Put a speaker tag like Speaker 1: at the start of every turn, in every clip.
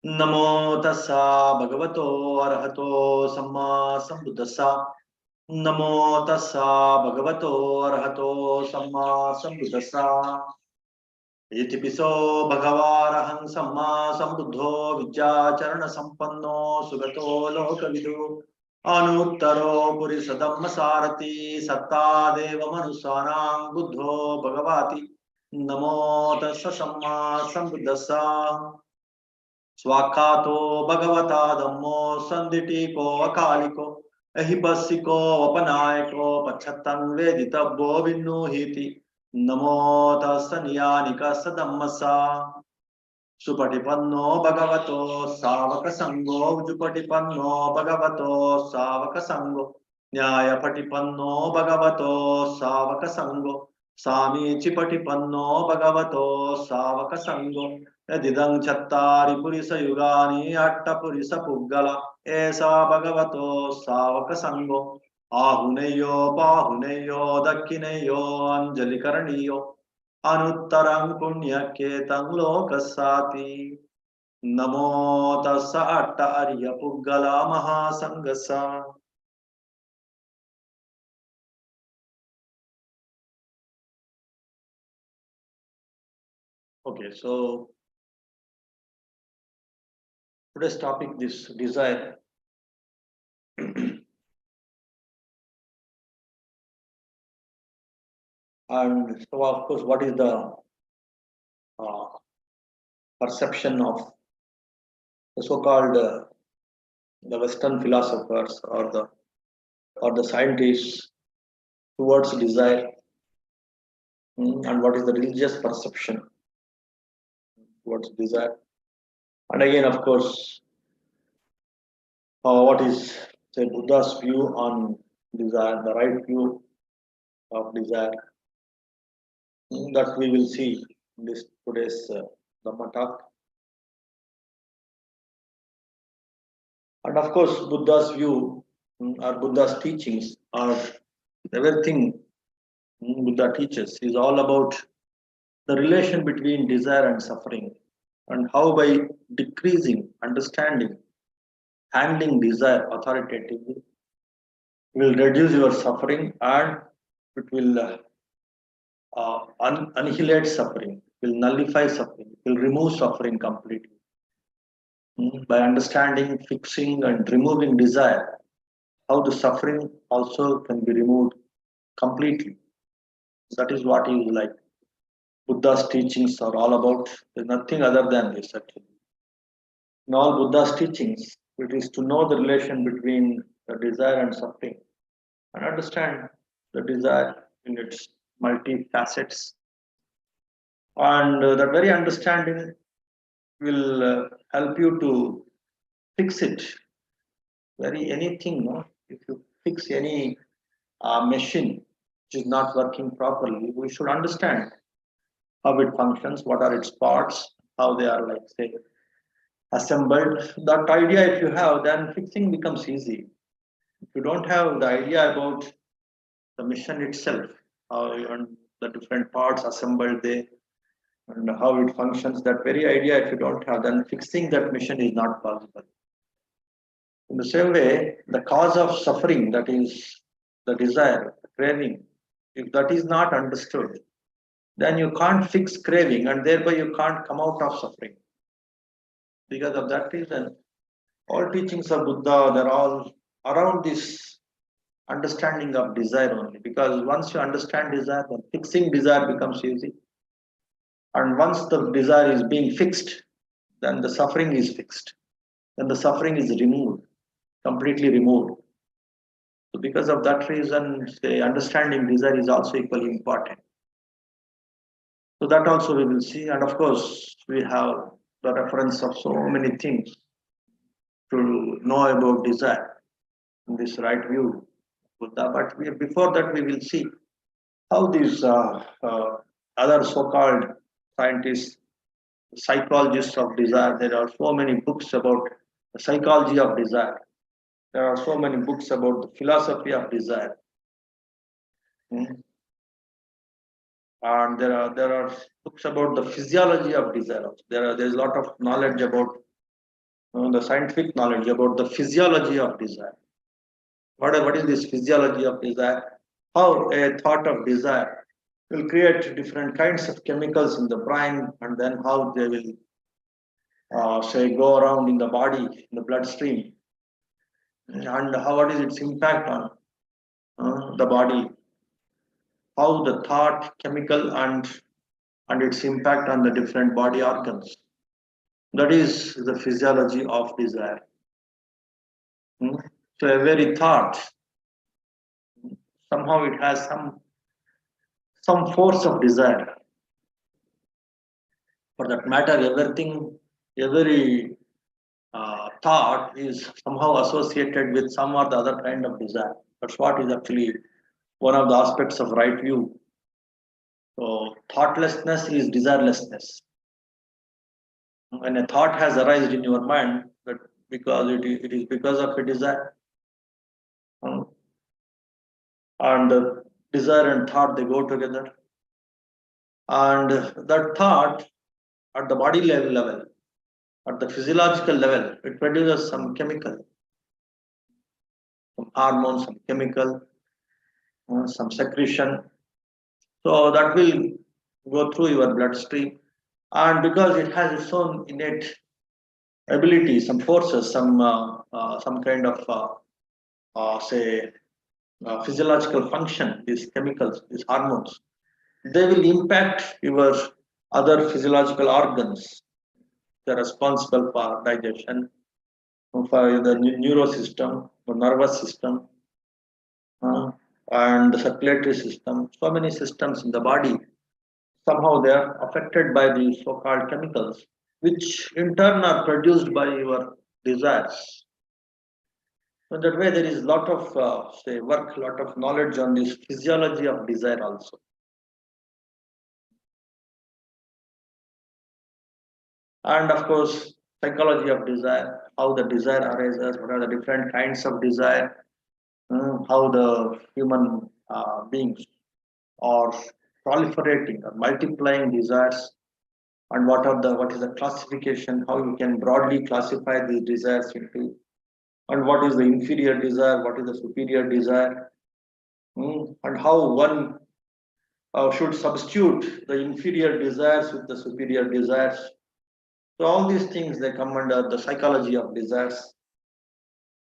Speaker 1: Namo tassa bhagavato arahato samma sambuddhassa. Namo tassa bhagavato arahato samma sambuddhassa. Yatipiso bhagavaraham samma sambuddho vidyacharana sampanno sugato lokavidu. Anuttaro purisadamma sarati satta deva manusanam buddho bhagavati. Namo tassa samma sambuddhassa. Swakato Bhagavata Dhammo Sanditiko Akaliko Ahibasiko Vapanayako Pachatan Veditabbo Vinnuhiti Namo Tasaniyanika Sadammasa Supatipanno Bhagavato Savaka Sango Jupatipanno Bhagavato Savaka Sango Nyaya Patipanno Bhagavato Savaka Sango Sami Chipatipanno Bhagavato Savaka Sango Yadidang Chattari Purisa Yugani Atta Purisa Puggala Esa Bhagavato Savaka Sango Ahuneyo Pahuneyo Dakkineyo Anjali Karaniyo Anuttarang Punyaketam Lokasati Namo Tassa Atta Arya Puggala Mahasangasa. Okay, so today's topic is desire. And so, of course, what is the perception of the so-called the Western philosophers or the scientists towards desire, and what is the religious perception towards desire? And again, of course, what is say Buddha's view on desire, the right view of desire, that we will see in this today's Dhamma talk. And of course, Buddha's view or Buddha's teachings are everything Buddha teaches is all about the relation between desire and suffering, and how by decreasing, understanding, handling desire authoritatively will reduce your suffering, and it will annihilate suffering, will nullify suffering, will remove suffering completely. By understanding, fixing, and removing desire, how the suffering also can be removed completely. That is what is like Buddha's teachings are all about. There's nothing other than this actually. In all Buddha's teachings, it is to know the relation between the desire and suffering and understand the desire in its multi-facets. And that very understanding will help you to fix it. Very anything, no? If you fix any machine which is not working properly, we should understand how it functions, what are its parts, how they are like say assembled. That idea if you have, then fixing becomes easy. If you don't have the idea about the mission itself, how and the different parts assembled there and how it functions, that very idea if you don't have, then fixing that mission is not possible. In the same way, the cause of suffering, that is the desire, the craving, if that is not understood, then you can't fix craving and thereby you can't come out of suffering. Because of that reason, all teachings of Buddha, they're all around this understanding of desire only. Because once you understand desire, then fixing desire becomes easy. And once the desire is being fixed, then the suffering is fixed. Then the suffering is removed, completely removed. So because of that reason, say, understanding desire is also equally important. So that also we will see. And of course, we have the reference of so many things to know about desire in this right view. But before that, we will see how these other so-called scientists, psychologists of desire, there are so many books about the psychology of desire. There are so many books about the philosophy of desire. And there are books about the physiology of desire. There's a lot of knowledge about the scientific knowledge about the physiology of desire. What is this physiology of desire? How a thought of desire will create different kinds of chemicals in the brain, and then how they will say go around in the body, in the bloodstream, and what is its impact on the body, how the thought, chemical, and its impact on the different body organs. That is the physiology of desire. So every thought, somehow it has some force of desire. For that matter, every thought is somehow associated with some or the other kind of desire. That's what is actually one of the aspects of right view. So thoughtlessness is desirelessness. When a thought has arisen in your mind, that because it is because of a desire, and desire and thought, they go together, and that thought at the body level, at the physiological level, it produces some chemical, some hormone, some chemical, some secretion. So that will go through your bloodstream, and because it has its own innate ability, some forces, some kind of say physiological function, these chemicals, these hormones, they will impact your other physiological organs. They're responsible for digestion, for the neurosystem, the nervous system, and the circulatory system. So many systems in the body, somehow they are affected by these so-called chemicals, which in turn are produced by your desires. So that way, there is a lot of say work, a lot of knowledge on this physiology of desire also. And of course, psychology of desire, how the desire arises, what are the different kinds of desire, how the human beings are proliferating or multiplying desires, and what is the classification, how you can broadly classify these desires into, and what is the inferior desire, what is the superior desire, and how one should substitute the inferior desires with the superior desires. So all these things, they come under the psychology of desires.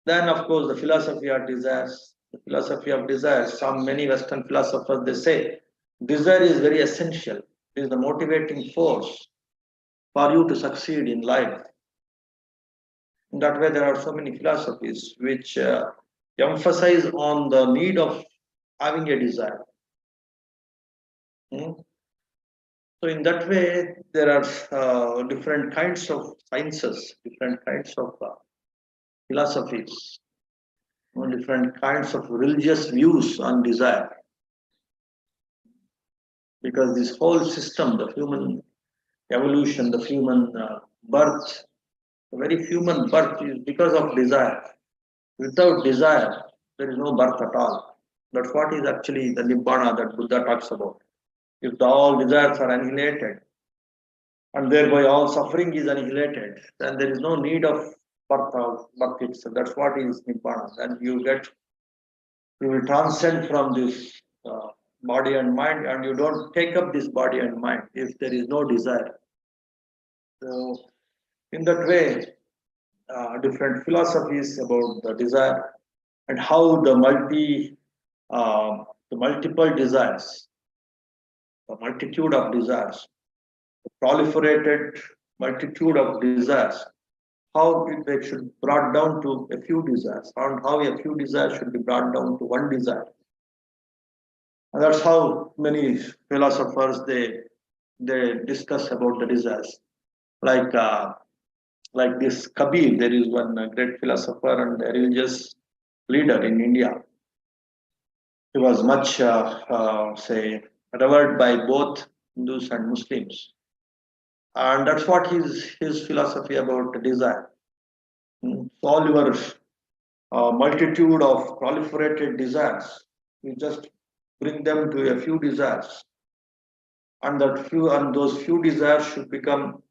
Speaker 1: Then of course the philosophy of desires. The philosophy of desires, some many Western philosophers, they say desire is very essential. It is the motivating force for you to succeed in life. In that way, there are so many philosophies which emphasize on the need of having a desire. So in that way, there are different kinds of sciences, different kinds of philosophies, different kinds of religious views on desire. Because this whole system, the human evolution, the human birth, the very human birth is because of desire. Without desire, there is no birth at all. That's what is actually the Nibbana that Buddha talks about. If all desires are annihilated, and thereby all suffering is annihilated, then there is no need of birth itself. That's what is Nibbana. And you will transcend from this body and mind, and you don't take up this body and mind if there is no desire. So, in that way, different philosophies about the desire and how the multiple desires, the multitude of desires, the proliferated multitude of desires, how they should be brought down to a few desires, and how a few desires should be brought down to one desire. And that's how many philosophers they discuss about the desires. Like this Kabir, there is one great philosopher and a religious leader in India. He was much say revered by both Hindus and Muslims, and that's what his philosophy about the desire. All your multitude of proliferated desires, you just bring them to a few desires, and those few desires should become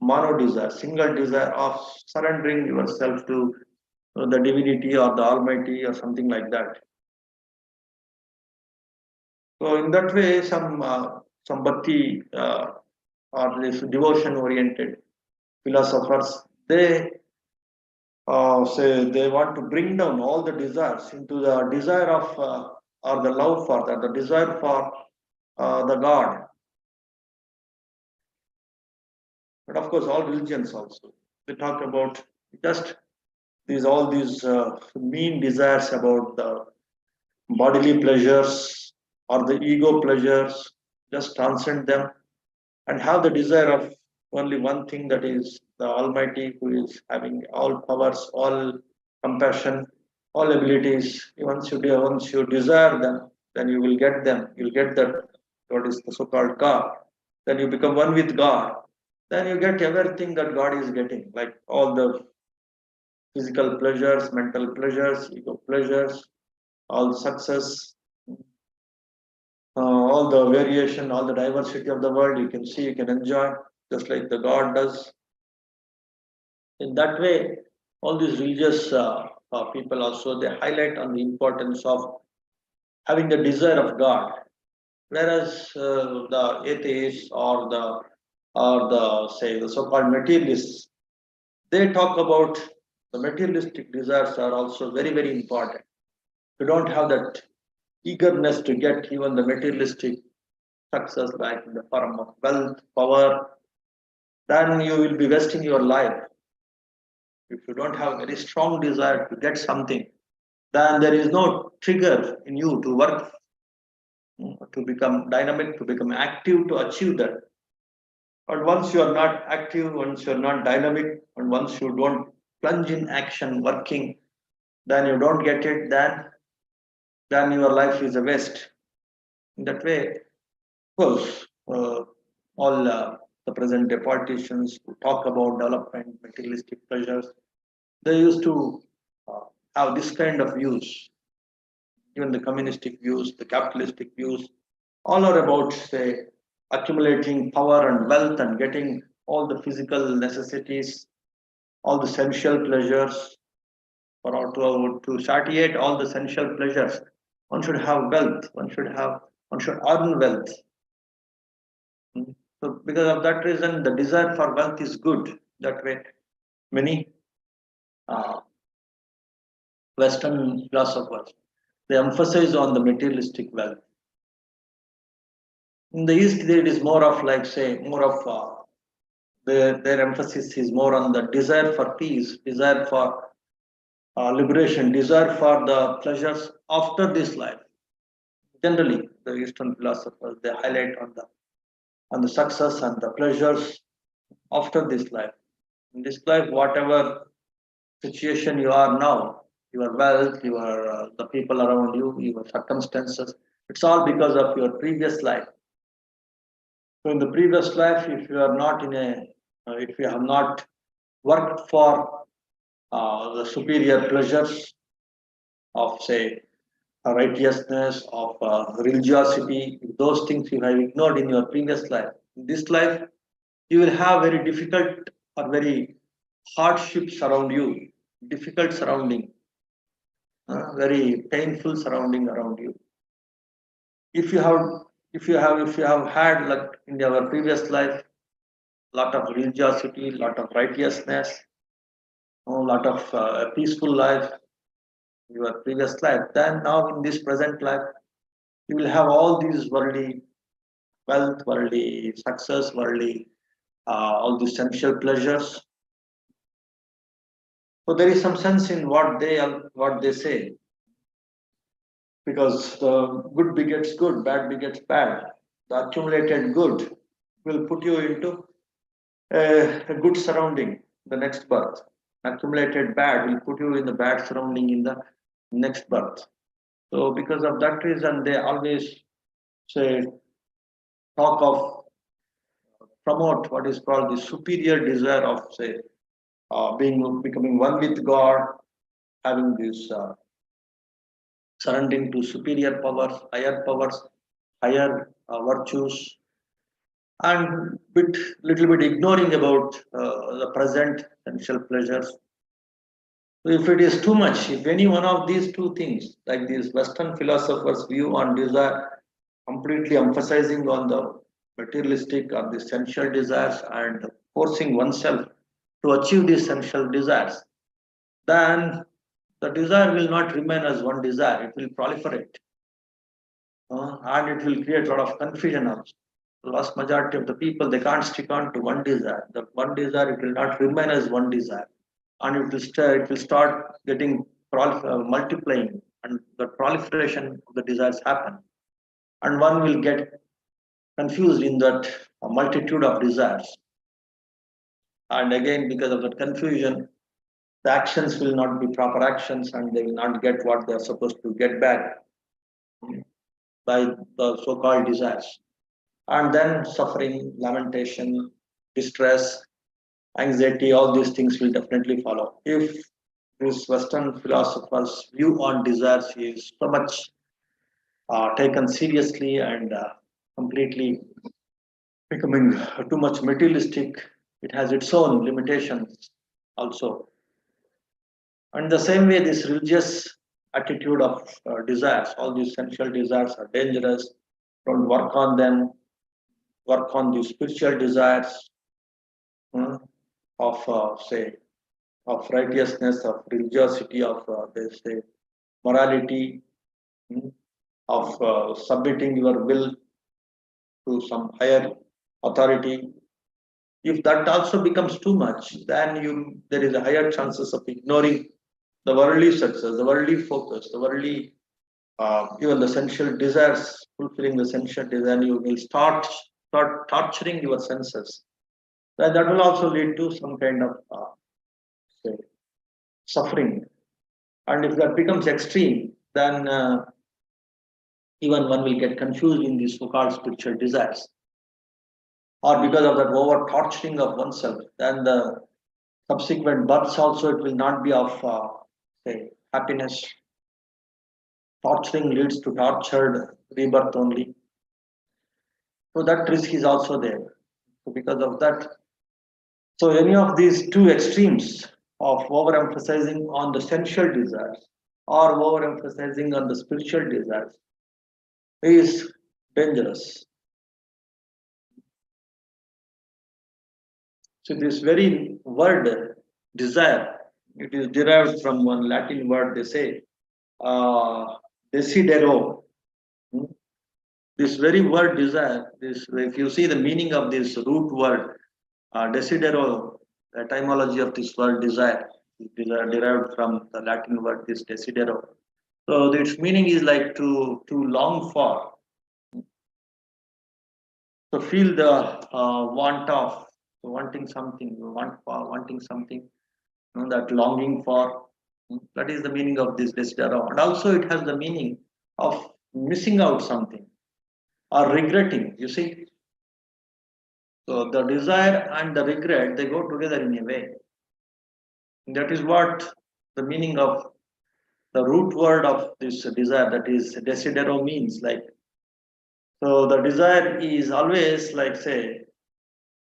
Speaker 1: mono desire, single desire of surrendering yourself to the divinity or the Almighty or something like that. So in that way, some bhakti or this devotion oriented philosophers, they say they want to bring down all the desires into the desire of or the love for that, the desire for the God. But of course, all religions also they talk about just these all these mean desires about the bodily pleasures or the ego pleasures. Just transcend them and have the desire of only one thing, that is the Almighty, who is having all powers, all compassion, all abilities. Once you desire them, then you will get them. You'll get that what is the so-called God. Then you become one with God. Then you get everything that God is getting, like all the physical pleasures, mental pleasures, ego pleasures, all success, all the variation, all the diversity of the world. You can see, you can enjoy, just like the God does. In that way, all these religious people also they highlight on the importance of having the desire of God, whereas the atheists or the say the so-called materialists, they talk about the materialistic desires are also very very important. You don't have that eagerness to get even the materialistic success, like in the form of wealth, power, then you will be wasting your life. If you don't have a very strong desire to get something, then there is no trigger in you to work, to become dynamic, to become active, to achieve that. But once you are not active, once you are not dynamic, and once you don't plunge in action, working, then you don't get it, then your life is a waste. In that way, of course, all the present day politicians who talk about development, materialistic pleasures, they used to have this kind of views. Even the communistic views, the capitalistic views, all are about, say, accumulating power and wealth and getting all the physical necessities, all the sensual pleasures, for all to satiate all the sensual pleasures. One should have wealth. One should earn wealth. So, because of that reason, the desire for wealth is good. That way, many uh, Western philosophers they emphasize on the materialistic wealth. In the East, it is more of like say more of their emphasis is more on the desire for peace, desire for liberation, desire for the pleasures after this life. Generally, the Eastern philosophers they highlight on the success and the pleasures after this life. In this life, whatever situation you are now, your wealth, your the people around you, your circumstances, it's all because of your previous life. So in the previous life, if you are not in a, if you have not worked for the superior pleasures of, say, righteousness, of religiosity, those things you have ignored in your previous life. In this life, you will have very difficult or very hardships around you, difficult surrounding, very painful surrounding around you. If you have, if you have had like in your previous life, lot of religiosity, lot of righteousness, a lot of peaceful life, your previous life. Then now in this present life, you will have all these worldly wealth, worldly success, worldly all these sensual pleasures. So there is some sense in what they say, because good begets good, bad begets bad. The accumulated good will put you into a good surrounding the next birth. Accumulated bad will put you in the bad surrounding in the next birth. So because of that reason, they always say talk of promote what is called the superior desire of say being becoming one with God, having this surrendering to superior powers, higher virtues, and little bit ignoring about the present sensual pleasures. So if it is too much, if any one of these two things, like these Western philosophers' view on desire, completely emphasizing on the materialistic or the sensual desires and forcing oneself to achieve these sensual desires, then the desire will not remain as one desire, it will proliferate. And it will create a lot of confusion also. The vast majority of the people, they can't stick on to one desire. The one desire, it will not remain as one desire, and it will start getting multiplying, and the proliferation of the desires happen, and one will get confused in that multitude of desires. And again, because of that confusion, the actions will not be proper actions, and they will not get what they are supposed to get back by the so-called desires. And then suffering, lamentation, distress, anxiety, all these things will definitely follow. If this Western philosophers' view on desires is so much taken seriously and completely becoming too much materialistic, it has its own limitations also. And the same way, this religious attitude of desires, all these sensual desires are dangerous. Don't work on them. Work on the spiritual desires, of say, of righteousness, of religiosity, of they say morality, of submitting your will to some higher authority. If that also becomes too much, then there is a higher chances of ignoring the worldly success, the worldly focus, the worldly even the sensual desires, fulfilling the sensual desire. You will start torturing your senses. That will also lead to some kind of say, suffering. And if that becomes extreme, then even one will get confused in these so-called spiritual desires. Or because of that over torturing of oneself, then the subsequent births also, it will not be of say happiness. Torturing leads to tortured rebirth only. So that risk is also there. So because of that, so any of these two extremes of overemphasizing on the sensual desires or overemphasizing on the spiritual desires is dangerous. So this very word desire, it is derived from one Latin word, they say, desidero. This very word desire, this if you see the meaning of this root word, desidero, the etymology of this word desire, is derived from the Latin word this desidero. So its meaning is like to long for, to feel the want of, wanting something, wanting something, that longing for. That is the meaning of this desidero, and also it has the meaning of missing out something or regretting. You see, so the desire and the regret, they go together in a way. That is what the meaning of the root word of this desire, that is desidero, means. Like, so the desire is always like, say,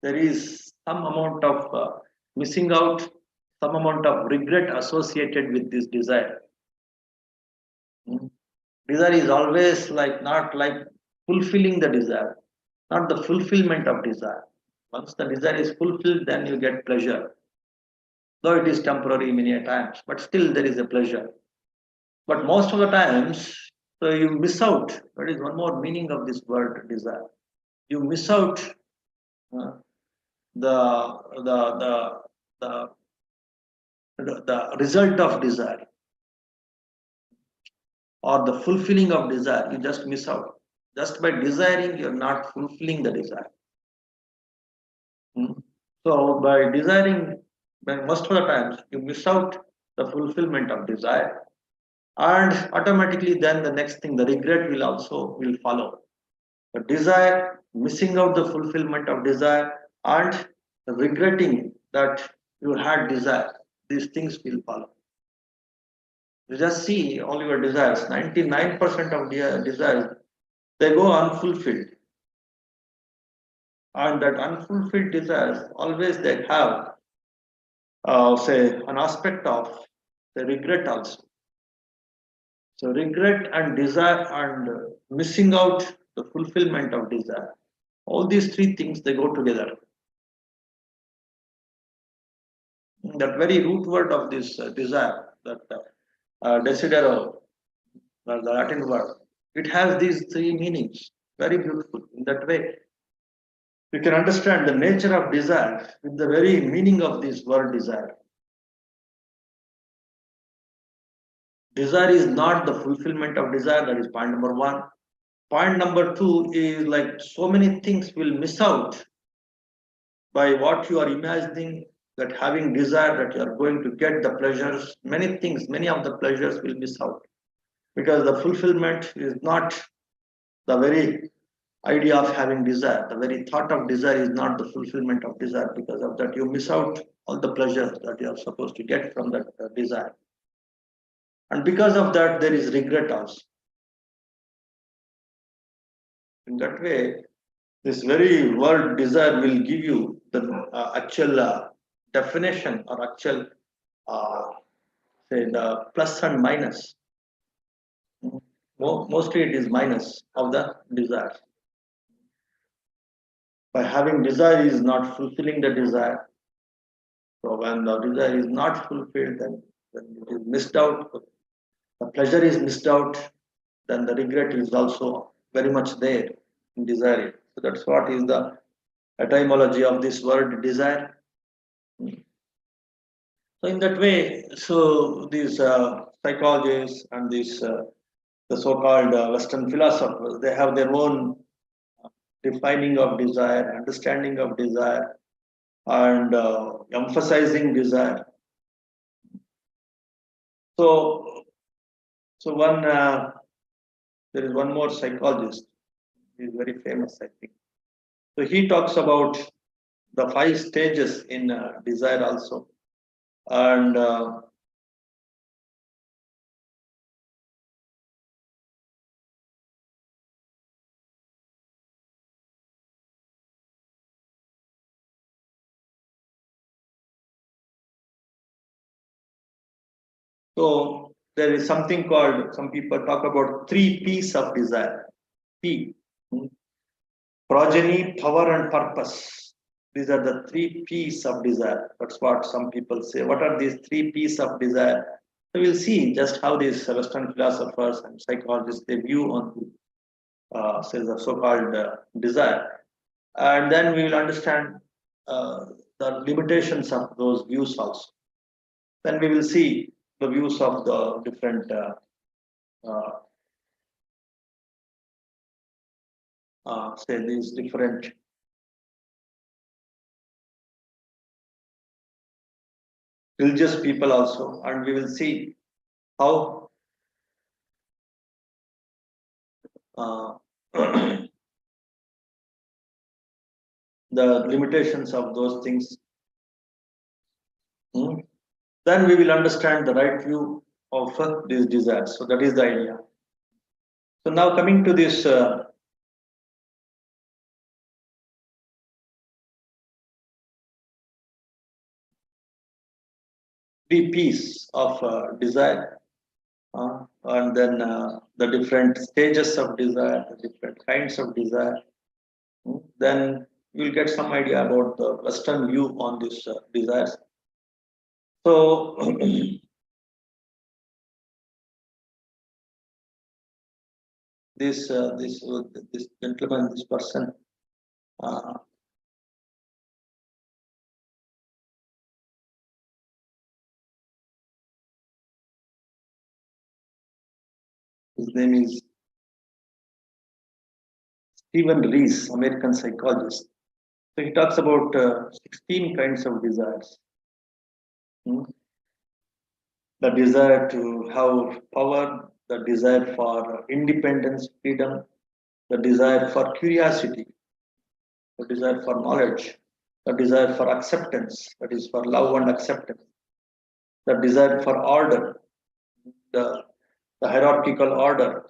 Speaker 1: there is some amount of missing out, some amount of regret associated with this desire. Desire is always like not like fulfilling the desire, not the fulfillment of desire. Once the desire is fulfilled, then you get pleasure. Though it is temporary many a times, but still there is a pleasure. But most of the times, so you miss out. That is one more meaning of this word desire. You miss out uh, the, the, the, the result of desire or the fulfilling of desire. You just miss out. Just by desiring, you're not fulfilling the desire. So by desiring, by most of the times, you miss out the fulfillment of desire, and automatically then the next thing, the regret will follow. The desire, missing out the fulfillment of desire, and regretting that you had desire. These things will follow. You just see all your desires. 99% of desires, they go unfulfilled. And that unfulfilled desires, always they have, say, an aspect of the regret also. So regret and desire and missing out the fulfillment of desire. All these three things, they go together. That very root word of this desire, that desidero, the Latin word, it has these three meanings. Very beautiful. In that way, you can understand the nature of desire with the very meaning of this word desire. Desire is not the fulfillment of desire, that is point number one. Point number two is like so many things will miss out by what you are imagining, that having desire that you are going to get the pleasures, many things, many of the pleasures will miss out because the fulfillment is not the very idea of having desire. The very thought of desire is not the fulfillment of desire. Because of that, you miss out all the pleasures that you are supposed to get from that desire. And because of that, there is regret also. In that way, this very word desire will give you the actual definition or actual, say, the plus and minus. Mostly it is minus of the desire. By having desire is not fulfilling the desire. So when the desire is not fulfilled, then it is missed out. The pleasure is missed out. Then the regret is also very much there in desiring. So that's what is the etymology of this word desire. So in that way, so these psychologists and these the so-called Western philosophers, they have their own defining of desire, understanding of desire, and emphasizing desire. So, one there is one more psychologist. He is very famous, I think. So he talks about the 5 stages in desire also, and so there is something called, some people talk about 3 P's of desire. P, progeny, power, and purpose. These are the 3 P's of desire. That's what some people say. What are these 3 P's of desire? So we'll see just how these Western philosophers and psychologists they view on say the so-called desire, and then we will understand the limitations of those views also. Then we will see the views of the different say these different religious people also, and we will see how the limitations of those things. Then we will understand the right view of these desires. So that is the idea. So now coming to this three P's of desire, and then the different stages of desire, the different kinds of desire. Then you will get some idea about the Western view on this desires. So this gentleman, this person, his name is Stephen Rees, American psychologist. So he talks about 16 kinds of desires. The desire to have power, the desire for independence, freedom, the desire for curiosity, the desire for knowledge, the desire for acceptance, that is for love and acceptance, the desire for order, the hierarchical order,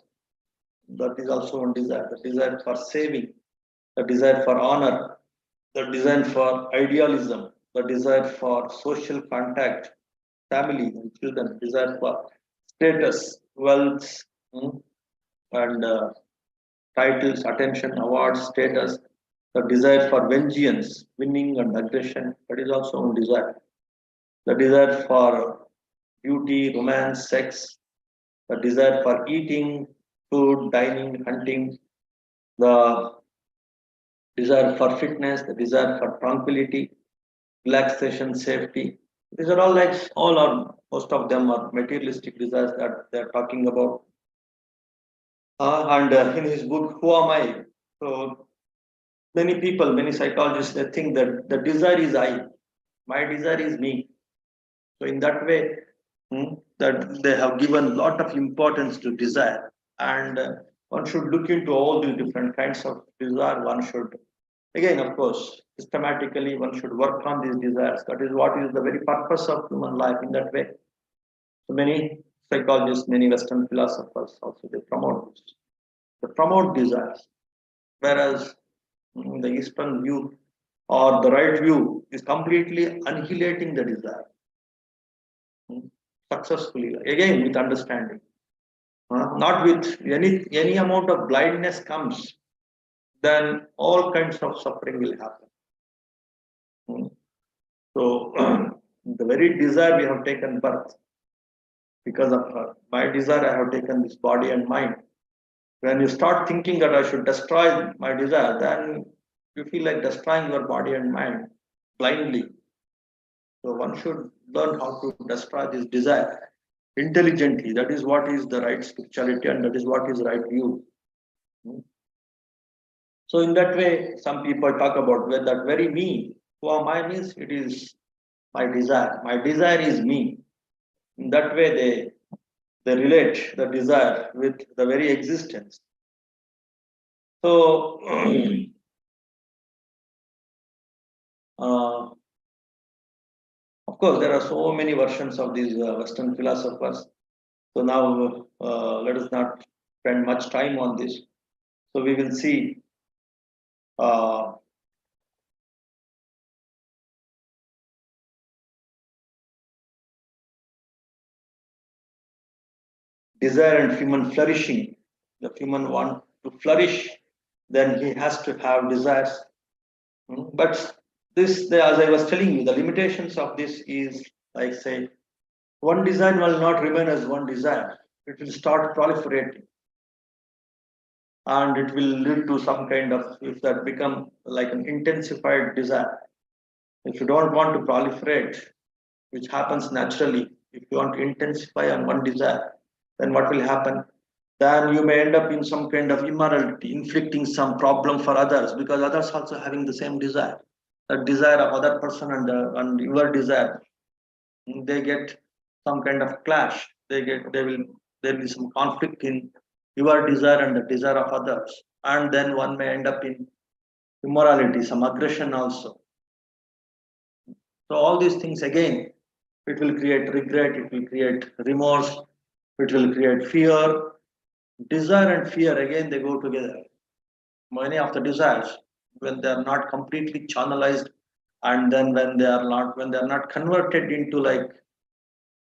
Speaker 1: that is also one desire, the desire for saving, the desire for honor, the desire for idealism, the desire for social contact, family and children, desire for status, wealth, and titles, attention, awards, status, the desire for vengeance, winning and aggression, that is also one desire. The desire for beauty, romance, sex, the desire for eating, food, dining, hunting, the desire for fitness, the desire for tranquility, relaxation, safety. These are all like all or most of them are materialistic desires that they're talking about. And in his book, Who Am I? So many people, many psychologists, they think that the desire is I, my desire is me. So in that way, that they have given lot of importance to desire, and one should look into all the different kinds of desire. One should, again, of course, systematically, one should work on these desires. That is what is the very purpose of human life. In that way, so many psychologists, many Western philosophers also they promote this. They promote desires, whereas the Eastern view or the right view is completely annihilating the desire successfully, again with understanding, not with any amount of blindness comes, then all kinds of suffering will happen. So the very desire we have taken birth because of her. My desire, I have taken this body and mind. When you start thinking that I should destroy my desire, then you feel like destroying your body and mind blindly. So one should learn how to destroy this desire intelligently. That is what is the right spirituality, and that is what is right view. So in that way, some people talk about where that very me, who am I means it is my desire. My desire is me. In that way, they relate the desire with the very existence. So of course, there are so many versions of these Western philosophers. So now let us not spend much time on this. So we will see desire and human flourishing. If human want to flourish, then he has to have desires. But this, as I was telling you, the limitations of this is like say, one desire will not remain as one desire. It will start proliferating, and it will lead to some kind of, if that become like an intensified desire. If you don't want to proliferate, which happens naturally, if you want to intensify on one desire, then what will happen? Then you may end up in some kind of immorality, inflicting some problem for others, because others also having the same desire. The desire of other person and your desire, they get some kind of clash. There will be some conflict in your desire and the desire of others, and then one may end up in immorality, some aggression also. So all these things again, it will create regret, it will create remorse, it will create fear. Desire and fear again they go together. Many of the desires, when they are not completely channelized, and then when they are not converted into like,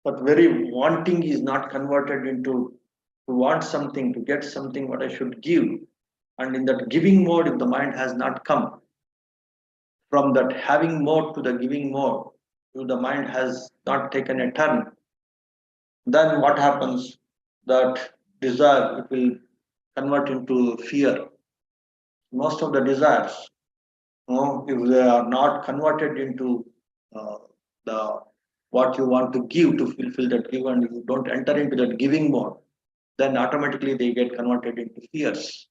Speaker 1: but very wanting is not converted into to want something, to get something what I should give. And in that giving mode, if the mind has not come from that having mode to the giving mode, if the mind has not taken a turn, then what happens? That desire it will convert into fear. Most of the desires, if they are not converted into the what you want to give to fulfill that give, and if you don't enter into that giving mode, then automatically they get converted into fears.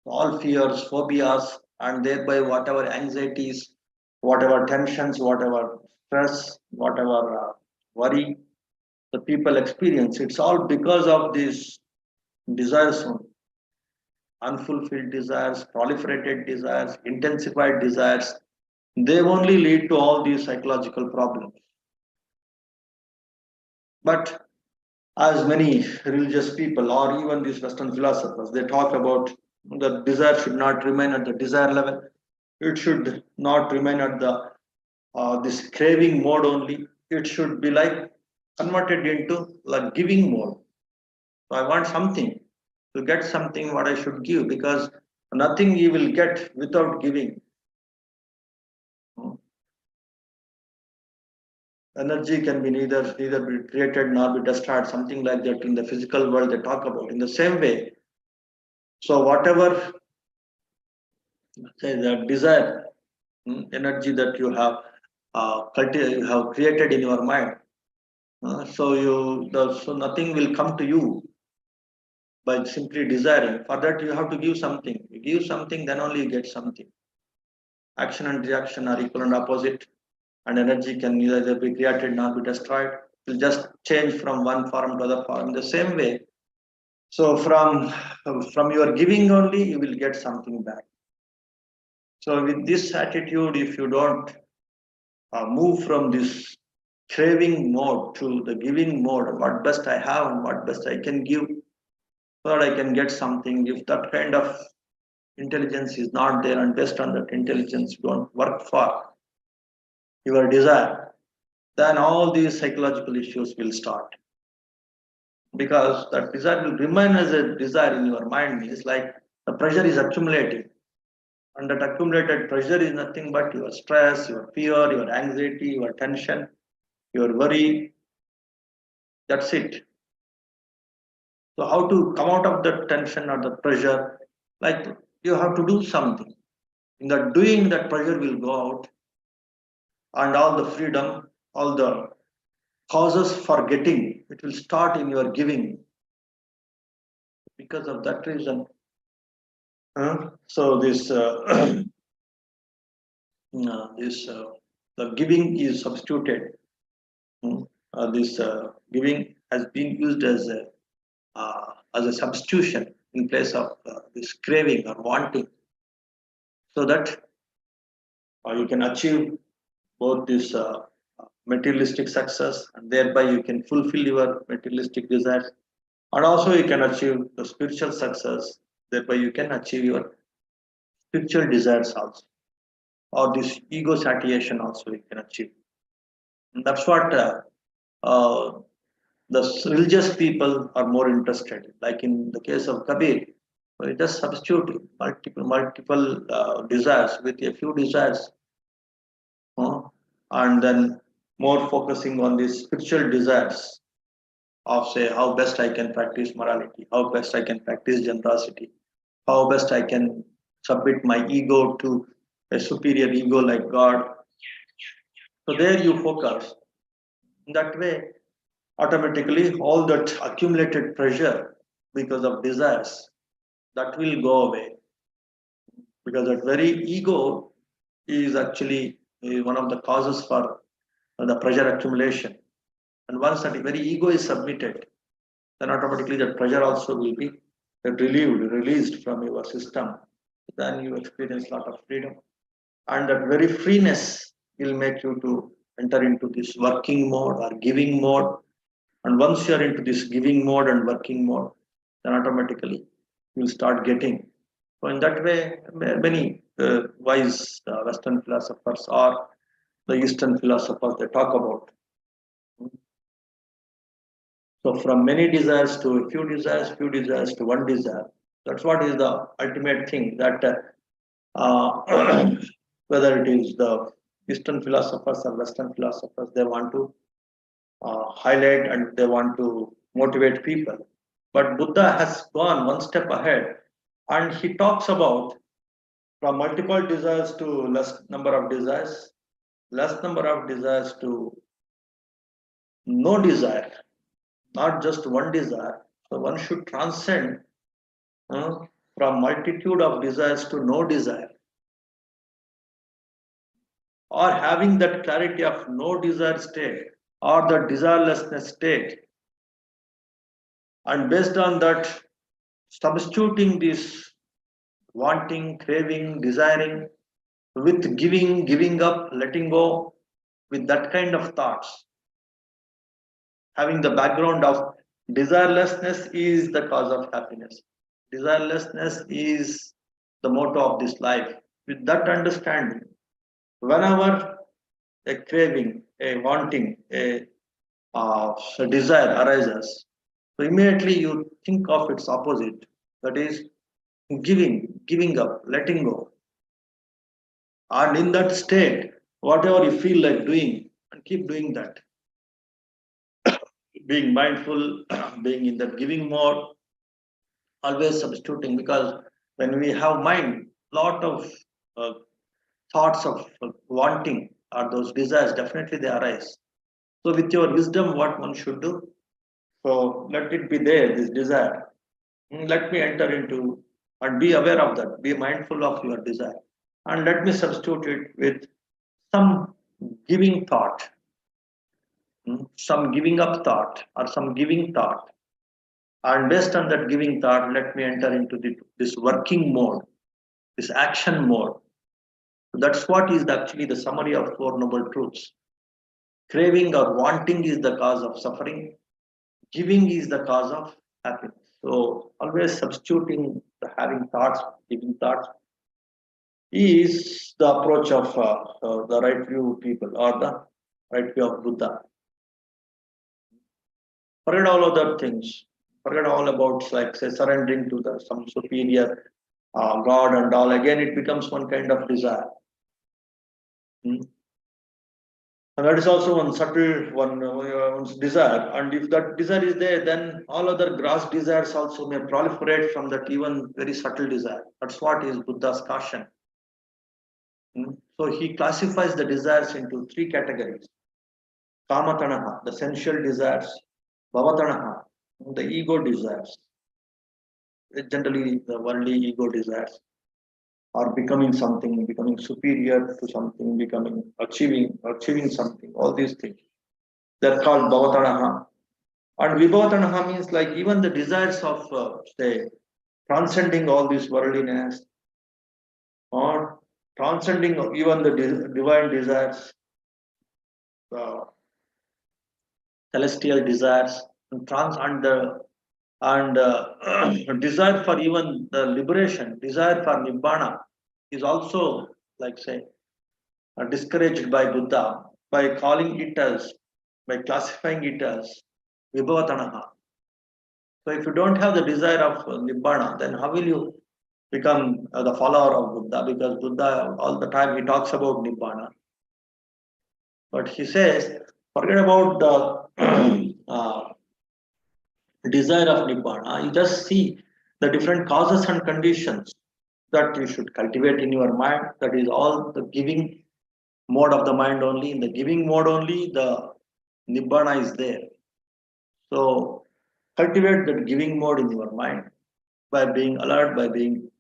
Speaker 1: All fears, phobias, and thereby whatever anxieties, whatever tensions, whatever stress, whatever worry the people experience, it's all because of these desires, unfulfilled desires, proliferated desires, intensified desires. They only lead to all these psychological problems. But as many religious people or even these Western philosophers, they talk about the desire should not remain at the desire level. It should not remain at the this craving mode only. It should be like converted into like giving mode. So I want something to get something what I should give, because nothing you will get without giving. Energy can be neither be created nor be destroyed, something like that in the physical world they talk about. In the same way, so whatever say the desire, energy that you have you have created in your mind, so nothing will come to you by simply desiring. For that you have to give something. You give something, then only you get something. Action and reaction are equal and opposite, and energy can neither be created nor be destroyed. It will just change from one form to other form. In the same way, so from your giving only you will get something back. So with this attitude, if you don't move from this craving mode to the giving mode, what best I have and what best I can give, so that I can get something. If that kind of intelligence is not there, and based on that intelligence you don't work for your desire, then all these psychological issues will start. Because that desire will remain as a desire in your mind, means like the pressure is accumulating. And that accumulated pressure is nothing but your stress, your fear, your anxiety, your tension, your worry. That's it. So how to come out of the tension or the pressure? Like you have to do something. In the doing, that pressure will go out, and all the freedom, all the causes for getting, it will start in your giving. Because of that reason, so this this the giving is substituted. This giving has been used as a substitution in place of this craving or wanting, so that you can achieve both this materialistic success, and thereby you can fulfill your materialistic desires, and also you can achieve the spiritual success, thereby you can achieve your spiritual desires also, or this ego satiation also you can achieve. And that's what uh, the religious people are more interested. Like in the case of Kabir, we just substitute multiple desires with a few desires, uh, and then more focusing on these spiritual desires of, say, how best I can practice morality, how best I can practice generosity, how best I can submit my ego to a superior ego like God. So there you focus. In that way, automatically all that accumulated pressure because of desires, that will go away, because that very ego is actually one of the causes for the pressure accumulation. And once that very ego is submitted, then automatically that pressure also will be relieved, released from your system. Then you experience a lot of freedom, and that very freeness will make you to enter into this working mode or giving mode. And once you are into this giving mode and working mode, then automatically you will start getting. So in that way, many wise Western philosophers or the Eastern philosophers, they talk about. So from many desires to few desires to one desire. That's what is the ultimate thing, that whether it is the Eastern philosophers or Western philosophers, they want to highlight and they want to motivate people. But Buddha has gone one step ahead, and he talks about from multiple desires to less number of desires to no desire, not just one desire. So one should transcend uh, from multitude of desires to no desire, or having that clarity of no desire state or the desirelessness state, and based on that, substituting this wanting, craving, desiring with giving, giving up, letting go, with that kind of thoughts, having the background of desirelessness is the cause of happiness. Desirelessness is the motto of this life. With that understanding, whenever a craving, a wanting, a desire arises, so immediately you think of its opposite, that is giving up, letting go. And in that state, whatever you feel like doing, and keep doing that. Being mindful, being in that giving mode, always substituting, because when we have mind, lot of uh, thoughts of wanting or those desires, definitely they arise. So with your wisdom, what one should do? So let it be there, this desire. Let me enter into and be aware of that. Be mindful of your desire. And let me substitute it with some giving thought, some giving up thought or some giving thought. And based on that giving thought, let me enter into this working mode, this action mode. So that's what is actually the summary of Four Noble Truths. Craving or wanting is the cause of suffering. Giving is the cause of happiness. So always substituting the having thoughts, giving thoughts is the approach of the right view people or the right view of Buddha. Forget all other things. Forget all about, like, say, surrendering to some superior God and all. Again, it becomes one kind of desire. Hmm? And that is also one subtle one's desire. And if that desire is there, then all other gross desires also may proliferate from that even very subtle desire. That's what is Buddha's caution. So he classifies the desires into three categories. Kamatanaha, the sensual desires. Bhavatanaha, the ego desires. Generally, the worldly ego desires. Or becoming something, becoming superior to something, becoming achieving something, all these things. They're called Bhavatanaha. And Vibhavatanaha means like even the desires of, say, transcending all this worldliness, or transcending even the divine desires, uh, celestial desires, and the desire for even the liberation, desire for Nibbana is also, like, say, discouraged by Buddha by calling it as, by classifying it as Vibhavatanaha. So if you don't have the desire of Nibbana, then how will you become the follower of Buddha? Because Buddha all the time he talks about Nibbana. But he says, forget about the desire of Nibbana. You just see the different causes and conditions that you should cultivate in your mind. That is all the giving mode of the mind only. In the giving mode only, the Nibbana is there. So cultivate that giving mode in your mind by being alert, by being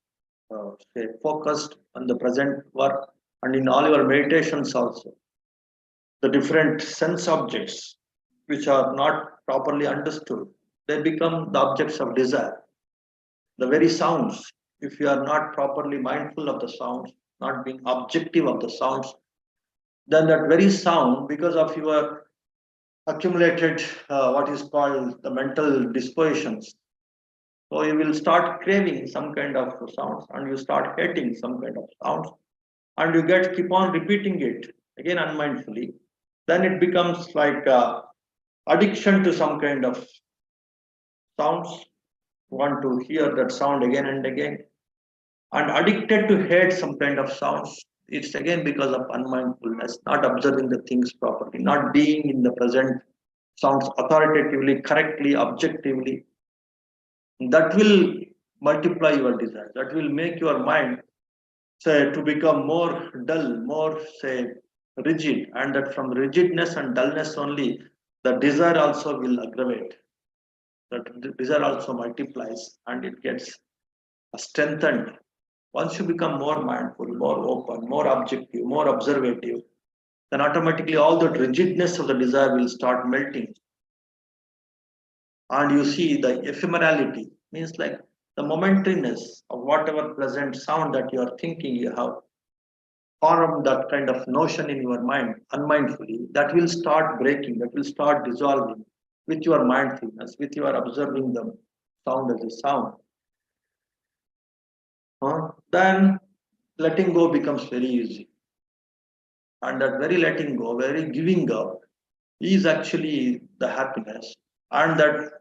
Speaker 1: say, focused on the present work, and in all your meditations also. The different sense objects which are not properly understood, they become the objects of desire. The very sounds, if you are not properly mindful of the sounds, not being objective of the sounds, then that very sound, because of your accumulated what is called the mental dispositions, so you will start craving some kind of sounds, and you start hating some kind of sounds, and you keep on repeating it again unmindfully. Then it becomes like addiction to some kind of sounds. Want to hear that sound again and again, and addicted to hate some kind of sounds. It's again because of unmindfulness, not observing the things properly, not being in the present sounds authoritatively, correctly, objectively. That will multiply your desire. That will make your mind, say, to become more dull, more, say, rigid, and that from rigidness and dullness only, the desire also will aggravate. That desire also multiplies and it gets strengthened. Once you become more mindful, more open, more objective, more observative, then automatically all the rigidness of the desire will start melting. And you see the ephemerality, means like the momentariness of whatever pleasant sound that you are thinking you have formed that kind of notion in your mind unmindfully, that will start breaking, that will start dissolving with your mindfulness, with your observing the sound as a sound. Then letting go becomes very easy. And that very letting go, very giving up is actually the happiness. And that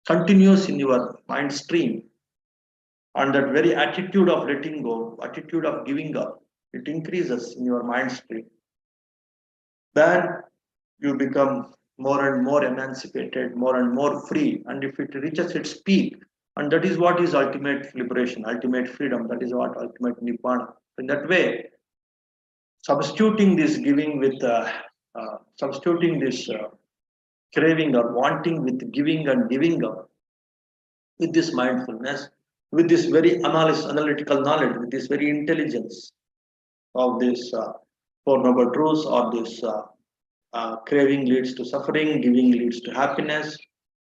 Speaker 1: continues in your mind stream. And that very attitude of letting go, attitude of giving up, it increases in your mind stream. Then you become more and more emancipated, more and more free. And if it reaches its peak, and that is what is ultimate liberation, ultimate freedom, that is what ultimate nibbana. In that way, substituting this giving with substituting this craving or wanting with giving and giving up with this mindfulness, with this very analytical knowledge, with this very intelligence of this Four Noble Truths, or this craving leads to suffering, giving leads to happiness.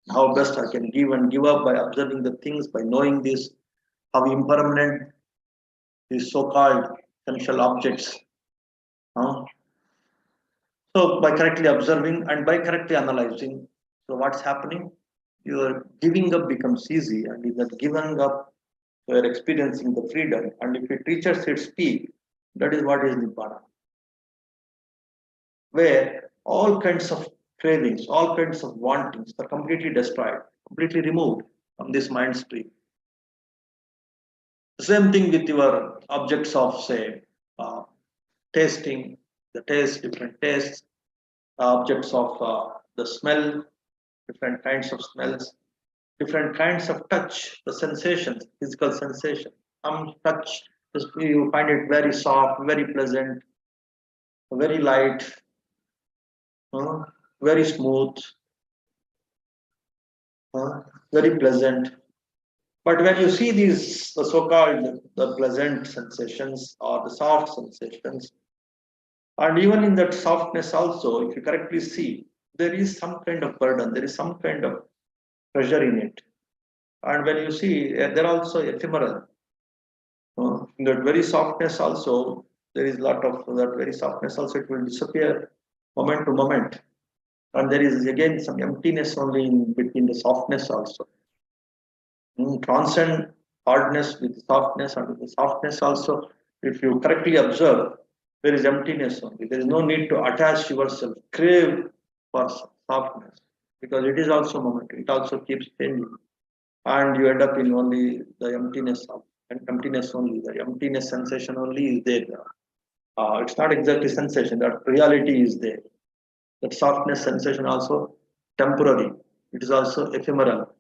Speaker 1: How best I can give and give up by observing the things, by knowing this, how impermanent these so-called essential objects. So by correctly observing and by correctly analyzing, so what's happening? Your giving up becomes easy, and in that giving up, you are experiencing the freedom. And if it reaches its peak, that is what is Nibbana, where all kinds of cravings, all kinds of wantings are completely destroyed, completely removed from this mind stream. The same thing with your objects of, say, tasting, the taste, different tastes, objects of the smell, different kinds of smells, different kinds of touch, the sensations, physical sensation. Some touch, you find it very soft, very pleasant, very light, very smooth, very pleasant. But when you see these, the so-called the pleasant sensations or the soft sensations, and even in that softness also, if you correctly see, there is some kind of burden, there is some kind of pressure in it. And when you see, they're also ephemeral. In that very softness also, there is a lot of that very softness also, it will disappear moment to moment. And there is again some emptiness only in between the softness also. Transcend hardness with softness, and with the softness also, if you correctly observe, there is emptiness only. There is no need to attach yourself, crave for softness, because it is also momentary. It also keeps changing, and you end up in only the emptiness of, and emptiness only. The emptiness sensation only is there. It's not exactly sensation. That reality is there. That softness sensation also temporary. It is also ephemeral.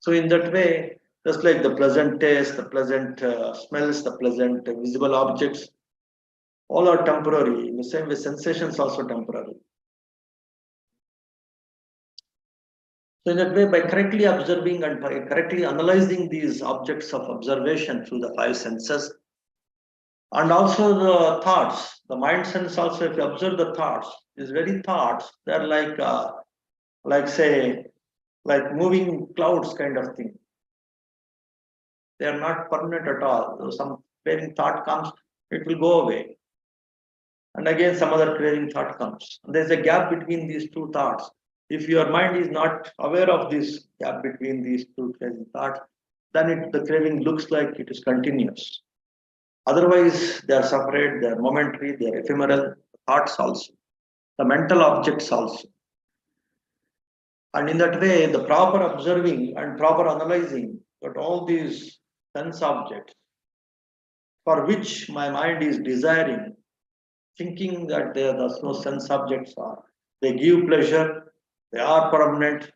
Speaker 1: So in that way, just like the pleasant taste, the pleasant smells, the pleasant visible objects, all are temporary. In the same way, sensations also temporary. So in that way, by correctly observing and by correctly analyzing these objects of observation through the five senses, and also the thoughts, the mind sense also, if you observe the thoughts, these very thoughts, they're like say, like moving clouds kind of thing. They are not permanent at all. So some craving thought comes, it will go away. And again, some other craving thought comes. And there's a gap between these two thoughts. If your mind is not aware of this gap between these two craving thoughts, then the craving looks like it is continuous. Otherwise, they are separate, they are momentary, they are ephemeral, thoughts also, the mental objects also. And in that way, the proper observing and proper analyzing that all these sense objects for which my mind is desiring, thinking that there's no sense objects are, they give pleasure, they are permanent.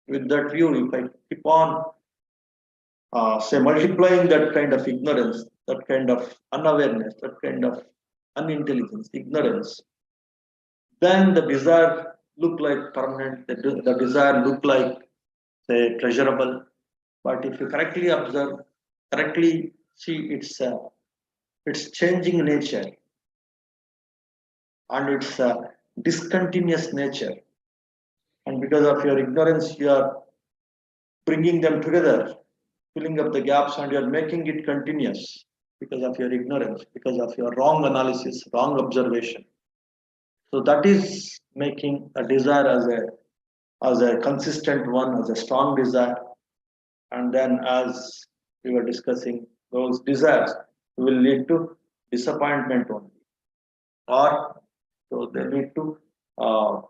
Speaker 1: With that view, if I keep on say multiplying that kind of ignorance, that kind of unawareness, that kind of unintelligence, ignorance, then the desire look like permanent, the desire look like, say, pleasurable. But if you correctly observe, correctly see its changing nature and its discontinuous nature, and because of your ignorance, you are bringing them together, filling up the gaps, and you are making it continuous because of your ignorance, because of your wrong analysis, wrong observation. So that is making a desire as a consistent one, as a strong desire. And then, as we were discussing, those desires will lead to disappointment only, or so they lead to uh,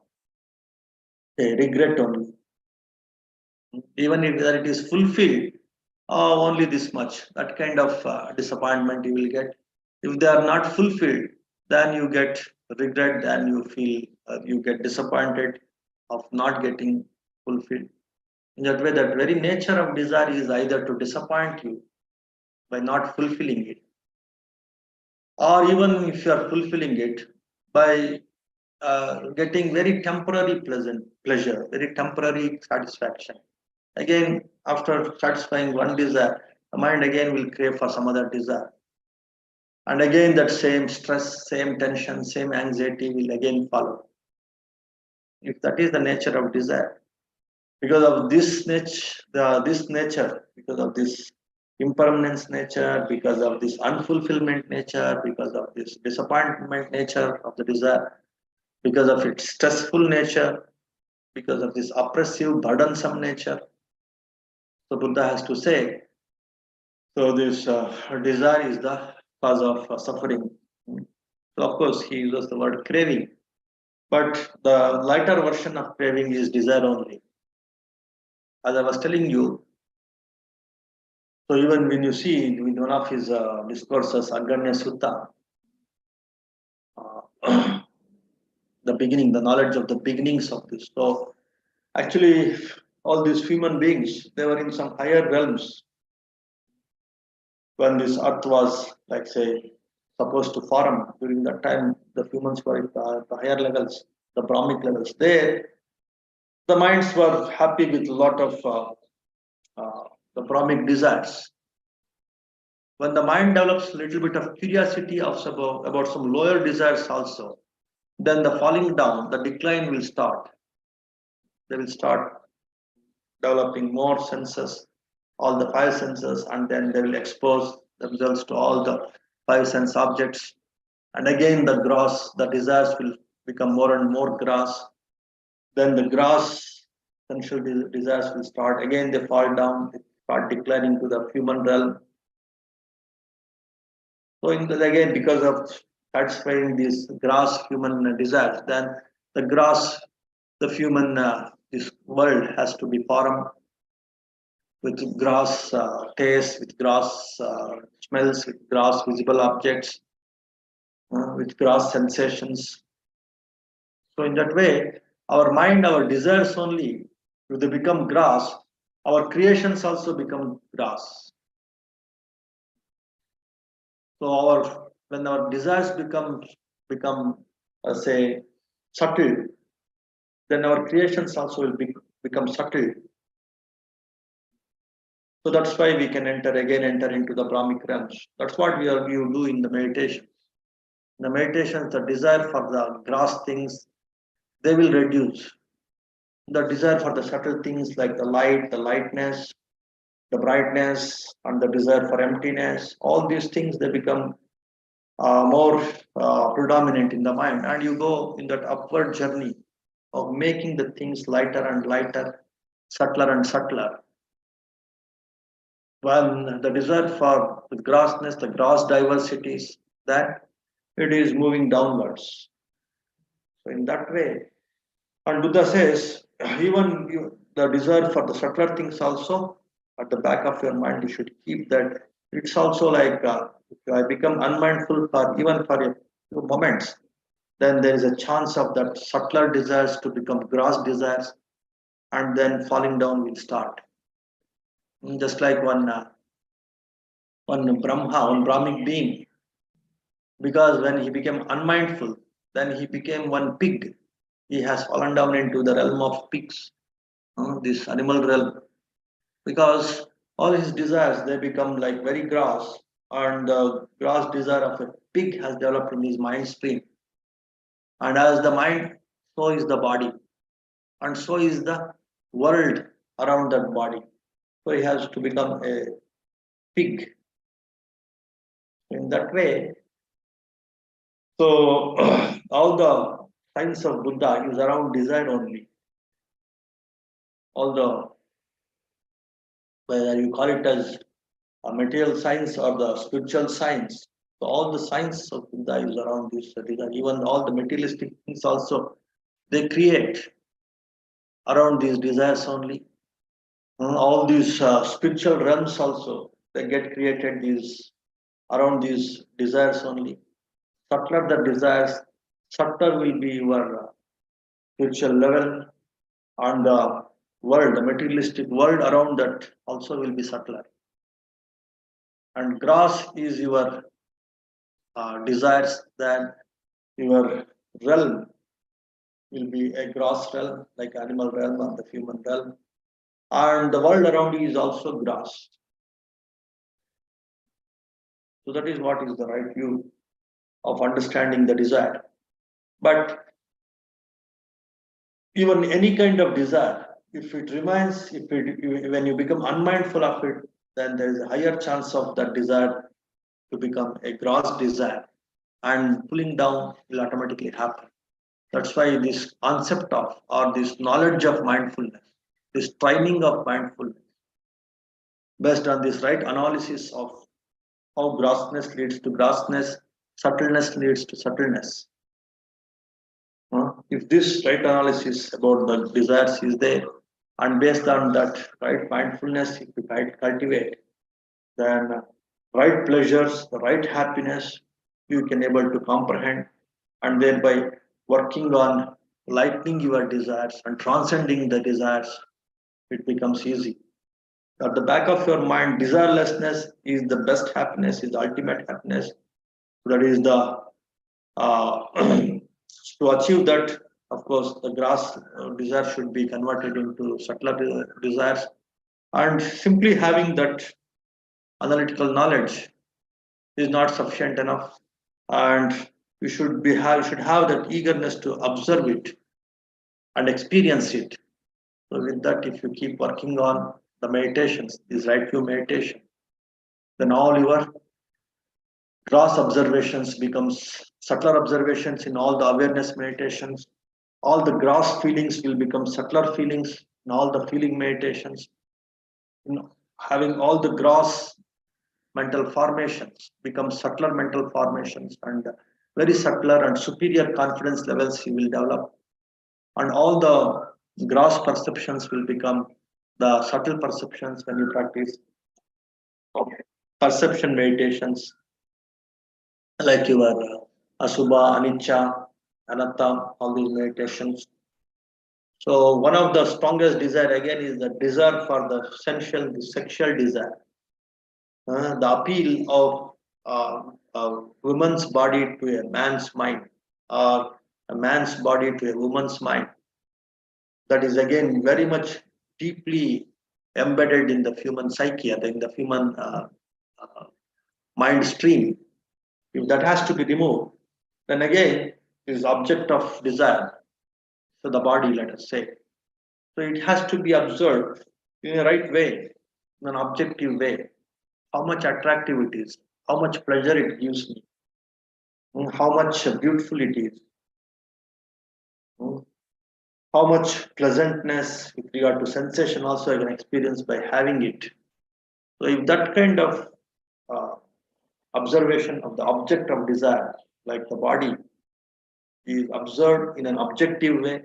Speaker 1: a regret only. Even if that it is fulfilled, only this much, that kind of disappointment you will get. If they are not fulfilled, then you get regret, then you feel you get disappointed of not getting fulfilled. In that way, that very nature of desire is either to disappoint you by not fulfilling it, or even if you are fulfilling it by getting very temporary pleasure, very temporary satisfaction. Again, after satisfying one desire, the mind again will crave for some other desire. And again, that same stress, same tension, same anxiety will again follow. If that is the nature of desire, because of this nature, because of this impermanence nature, because of this unfulfillment nature, because of this disappointment nature of the desire, because of its stressful nature, because of this oppressive, burdensome nature. So Buddha has to say, so this desire is the cause of suffering. So of course he uses the word craving, but the lighter version of craving is desire only. As I was telling you, so even when you see in one of his discourses, Aganya Sutta, the beginning, the knowledge of the beginnings of this. So actually, all these human beings, they were in some higher realms when this earth was, like say, supposed to form. During that time, the humans were at the higher levels, the Brahmic levels. There, the minds were happy with a lot of the Brahmic desires. When the mind develops a little bit of curiosity about some lower desires also, then the falling down, the decline will start. They will start developing more senses, all the five senses, and then they will expose themselves to all the five sense objects. And again, the desires will become more and more gross. Then the gross sensual desires will start. Again, they fall down, they start declining to the human realm. So, again, because of satisfying these gross human desires, then the human, this world has to be formed with gross taste, with gross smells, with gross visible objects, with gross sensations. So in that way, our mind, our desires only, if they become gross, our creations also become gross. So when our desires become say subtle, then our creations also will become subtle. So that's why we can enter into the Brahmic realms. That's what you do in the meditation. In the meditation, the desire for the gross things, they will reduce. The desire for the subtle things like the light, the lightness, the brightness, and the desire for emptiness, all these things, they become more predominant in the mind. And you go in that upward journey of making the things lighter and lighter, subtler and subtler. When the desire for the grossness, the gross diversities, that it is moving downwards. So in that way, and Buddha says, even the desire for the subtler things also at the back of your mind, you should keep that. It's also like if I become unmindful for even for a few moments, then there is a chance of that subtler desires to become gross desires, and then falling down will start. Just like one Brahma, one Brahmic being, because when he became unmindful, then he became one pig. He has fallen down into the realm of pigs, this animal realm, because all his desires they become like very gross, and the gross desire of a pig has developed in his mind stream. And as the mind, so is the body, and so is the world around that body. So he has to become a pig. In that way, so all the science of Buddha is around desire only. All the, whether you call it as material science or the spiritual science. So all the science of Buddha is around this desire. Even all the materialistic things also they create around these desires only. All these spiritual realms also they get created these around these desires only. Subtler the desires, subtler will be your spiritual level, and the world, the materialistic world around that also will be subtler. And gross is your desires, then your realm will be a gross realm like animal realm and the human realm, and the world around you is also gross. So that is what is the right view of understanding the desire. But even any kind of desire, if it remains, when you become unmindful of it, then there is a higher chance of that desire to become a gross desire, and pulling down will automatically happen. That's why this concept of or this knowledge of mindfulness, this training of mindfulness, based on this right analysis of how grossness leads to grossness, subtleness leads to subtleness. If this right analysis about the desires is there, and based on that right mindfulness, if we cultivate, then right pleasures, the right happiness, you can able to comprehend, and thereby working on lightening your desires and transcending the desires, it becomes easy. At the back of your mind, desirelessness is the best happiness, is the ultimate happiness. That is the to achieve that, of course, the gross desire should be converted into subtler desires, and simply having that analytical knowledge is not sufficient enough, and you should have that eagerness to observe it and experience it. So with that, if you keep working on the meditations, these right view meditation, then all your gross observations becomes subtler observations in all the awareness meditations. All the gross feelings will become subtler feelings in all the feeling meditations. You know, having all the gross mental formations become subtler mental formations, and very subtler and superior confidence levels you will develop, and all the gross perceptions will become the subtle perceptions when you practice perception meditations, like your Asubha, Anicca, Anatta, all these meditations. So one of the strongest desire again is the desire for the sensual, the sexual desire. The appeal of a woman's body to a man's mind, or a man's body to a woman's mind. That is again very much deeply embedded in the human psyche, in the human uh, mind stream. If that has to be removed, then again is object of desire. So the body, let us say. So it has to be observed in a right way, in an objective way. How much attractive it is, how much pleasure it gives me, how much beautiful it is, mm, how much pleasantness with regard to sensation also I can experience by having it. So if that kind of uh, observation of the object of desire, like the body, is observed in an objective way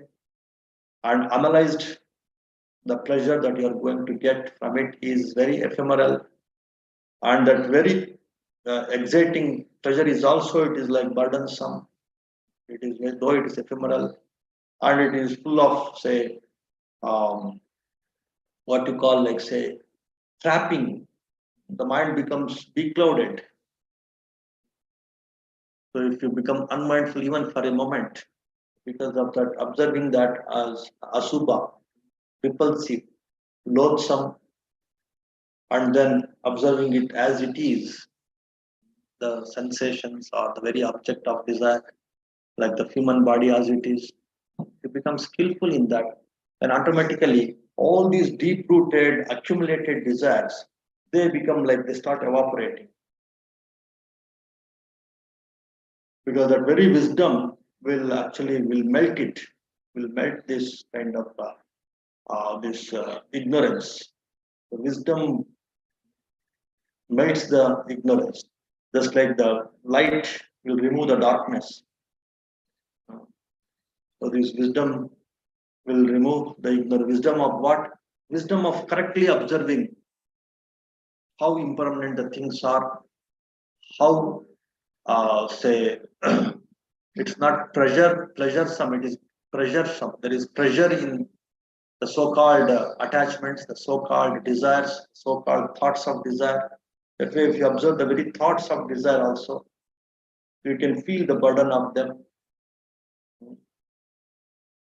Speaker 1: and analyzed, the pleasure that you are going to get from it is very ephemeral, and that very exciting pleasure is also, it is like burdensome. It is, though it is ephemeral, and it is full of, say, um, what you call, like, say, trapping. The mind becomes beclouded. So if you become unmindful even for a moment, because of that, observing that as asubha, repulsive, loathsome, and then observing it as it is, the sensations or the very object of desire, like the human body as it is, you become skillful in that, then automatically all these deep rooted accumulated desires, they become like they start evaporating, because that very wisdom will actually will melt this kind of this ignorance. The wisdom melts the ignorance. Just like the light will remove the darkness. So this wisdom will remove the ignorance. Wisdom of what? Wisdom of correctly observing how impermanent the things are, how say it's not pleasuresome, it is pleasuresome. There is pleasure in the so-called attachments, the so-called desires, so-called thoughts of desire. That way, if you observe the very thoughts of desire also, you can feel the burden of them.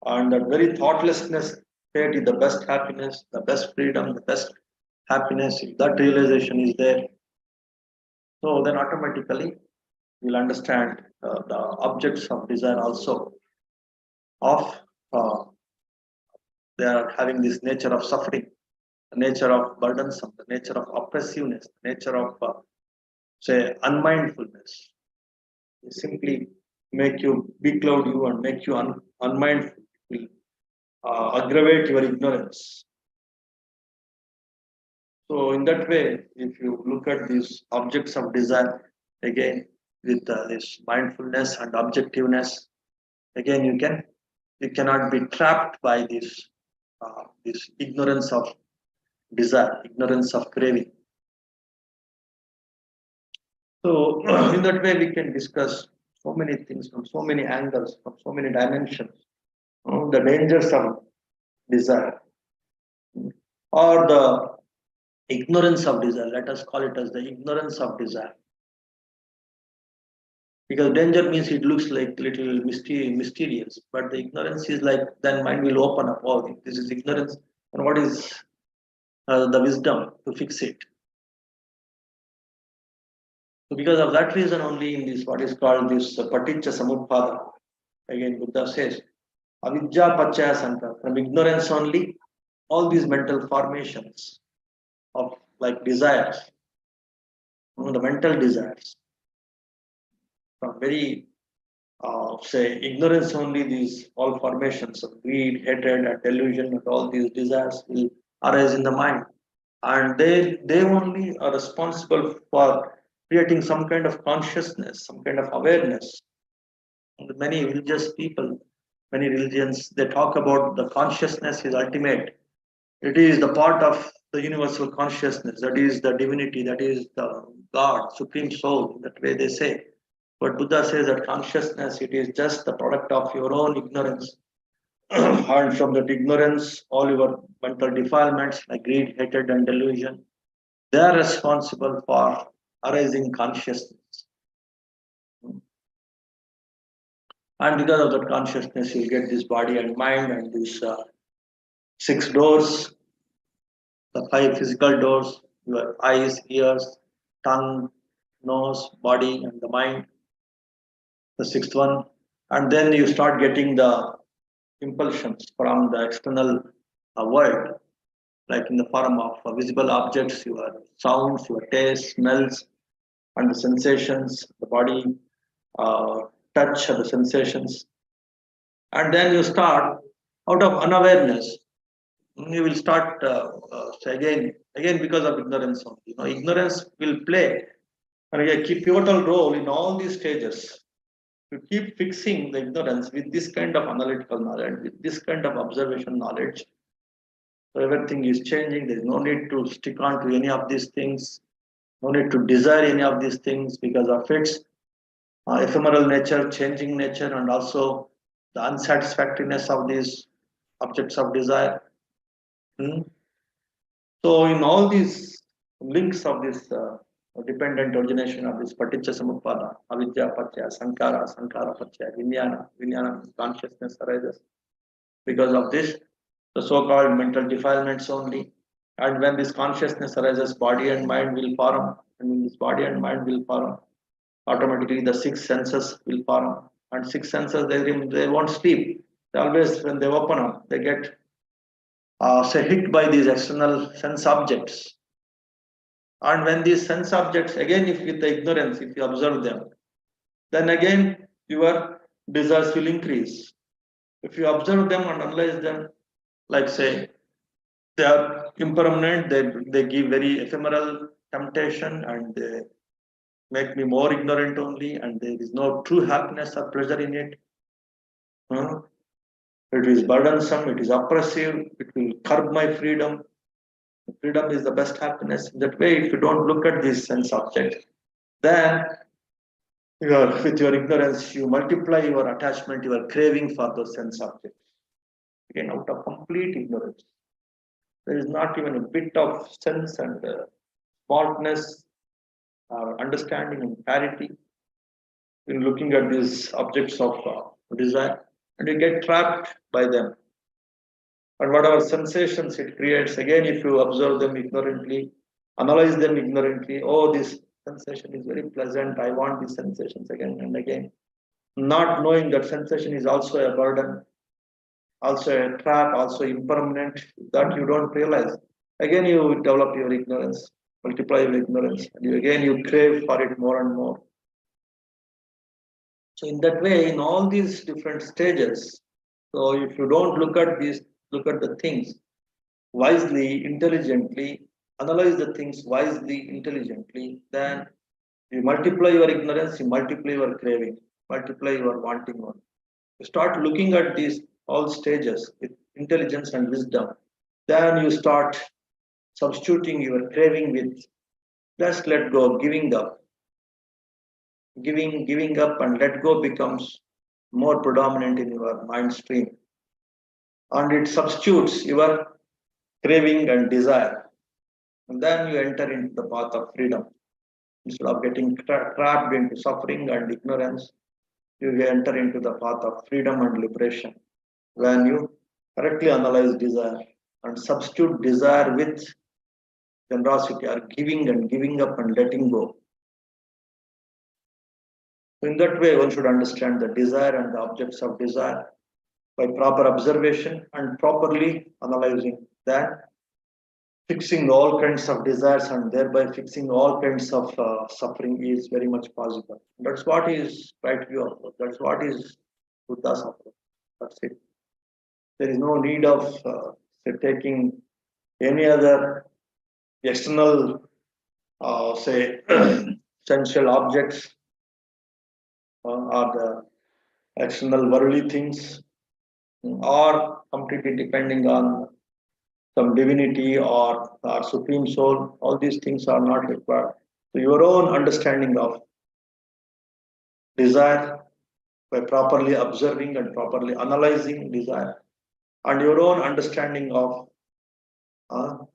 Speaker 1: And that very thoughtlessness state is the best happiness, the best freedom, the best happiness. If that realization is there, so then automatically you'll understand the objects of desire also of they are having this nature of suffering, the nature of burdensome, the nature of oppressiveness, the nature of say unmindfulness. They simply make you becloud you and make you unmindful. It will aggravate your ignorance. So in that way, if you look at these objects of desire again with this mindfulness and objectiveness, again you cannot be trapped by this ignorance of desire, ignorance of craving. So in that way, we can discuss so many things from so many angles, from so many dimensions. The dangers of desire or the ignorance of desire. Let us call it as the ignorance of desire. Because danger means it looks like little mysterious, but the ignorance is like then mind will open up. Oh, this is ignorance, and what is the wisdom to fix it? So because of that reason only in this what is called this paticca samuppada, again Buddha says, avidya pachaya sankara, from ignorance only, all these mental formations of like desires, the mental desires, from very say ignorance only these all formations of greed, hatred, and delusion, and all these desires will arise in the mind, and they only are responsible for creating some kind of consciousness, some kind of awareness. And many religious people, many religions, they talk about the consciousness is ultimate. It is the part of the universal consciousness, that is the divinity, that is the God, supreme soul. That way they say. But Buddha says that consciousness, it is just the product of your own ignorance. And from that ignorance, all your mental defilements like greed, hatred, and delusion, they are responsible for arising consciousness. And because of that consciousness, you'll get this body and mind and these six doors, the five physical doors, your eyes, ears, tongue, nose, body, and the mind, the sixth one. And then you start getting the impulsions from the external world, like in the form of visible objects, your sounds, your taste, smells, and the sensations, the body, uh, touch, the sensations. And then you start out of unawareness. You will start so again because of ignorance. Ignorance will play a key pivotal role in all these stages. To keep fixing the ignorance with this kind of analytical knowledge, with this kind of observation knowledge, so everything is changing. There is no need to stick on to any of these things, no need to desire any of these things because of its ephemeral nature, changing nature, and also the unsatisfactoriness of these objects of desire. Hmm. So, in all these links of this dependent origination of this paticca samuppada, avidya pachaya, sankara pachaya, vijnana consciousness arises. Because of this, the so-called mental defilements only. And when this consciousness arises, body and mind will form. And when this body and mind will form, automatically the six senses will form. And six senses, they won't sleep. They always, when they open up, they get say hit by these external sense objects. And when these sense objects, again, if with the ignorance, if you observe them, then again your desires will increase. If you observe them and analyze them, like say they are impermanent, they give very ephemeral, temptation and they make me more ignorant only, and there is no true happiness or pleasure in it. It is burdensome, it is oppressive, it will curb my freedom. Freedom is the best happiness. That way, if you don't look at these sense objects, then with your ignorance, you multiply your attachment, your craving for those sense objects. Again, out of complete ignorance. There is not even a bit of sense and smartness or understanding and clarity in looking at these objects of desire, and you get trapped by them. And whatever sensations it creates, again, if you observe them ignorantly, analyze them ignorantly, oh, this sensation is very pleasant, I want these sensations again and again. Not knowing that sensation is also a burden, also a trap, also impermanent, that you don't realize. Again, you develop your ignorance, multiply your ignorance, and you crave for it more and more. So in that way, in all these different stages, so if you don't look at these, look at the things wisely, intelligently, analyze the things wisely, intelligently, then you multiply your ignorance, you multiply your craving, multiply your wanting one. You start looking at these all stages with intelligence and wisdom. Then you start substituting your craving with just let go, giving up. Giving up and let go becomes more predominant in your mind stream. And it substitutes your craving and desire. And then you enter into the path of freedom. Instead of getting trapped into suffering and ignorance, you enter into the path of freedom and liberation when you correctly analyze desire and substitute desire with generosity or giving and giving up and letting go. So in that way, one should understand the desire and the objects of desire by proper observation and properly analyzing that, fixing all kinds of desires and thereby fixing all kinds of suffering is very much possible. That's what is right view approach. That's what is Buddha's approach. That's it. There is no need of taking any other external, say, essential objects or the external worldly things, or completely depending on some divinity or supreme soul. All these things are not required. So your own understanding of desire by properly observing and properly analyzing desire, and your own understanding of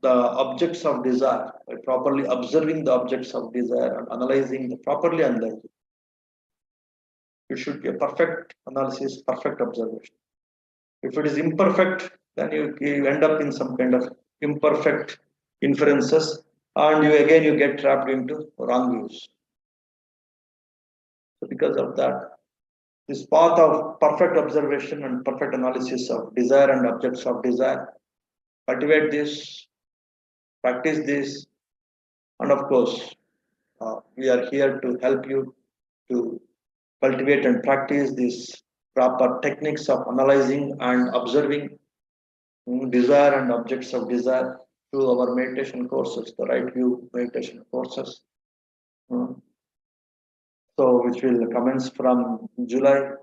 Speaker 1: the objects of desire by properly observing the objects of desire and analyzing the properly analyzing. It should be a perfect analysis, perfect observation. If it is imperfect, then you end up in some kind of imperfect inferences, and you get trapped into wrong views. So because of that, this path of perfect observation and perfect analysis of desire and objects of desire, cultivate this, practice this, and of course, we are here to help you to cultivate and practice these proper techniques of analyzing and observing desire and objects of desire through our meditation courses, the right view meditation courses. So which will commence from July,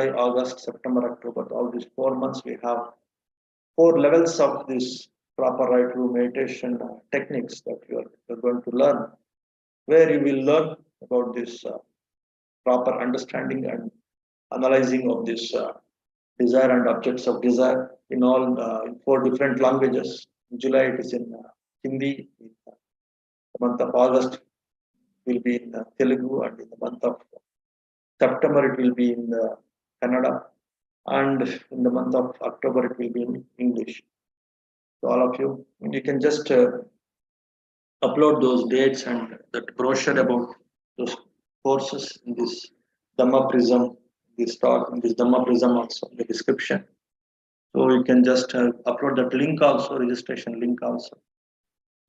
Speaker 1: August, September, October. All these 4 months we have 4 levels of this proper right view meditation techniques that you're going to learn, where you will learn about this proper understanding and analyzing of this desire and objects of desire in all in 4 different languages. In July it is in Hindi. In the month of August will be in Telugu, and in the month of September it will be in Kannada, and in the month of October it will be in English. So all of you can just upload those dates and that brochure about those courses in this Dhamma Prism, this talk, in this Dhamma Prism also in the description. So you can just upload that link also, registration link also,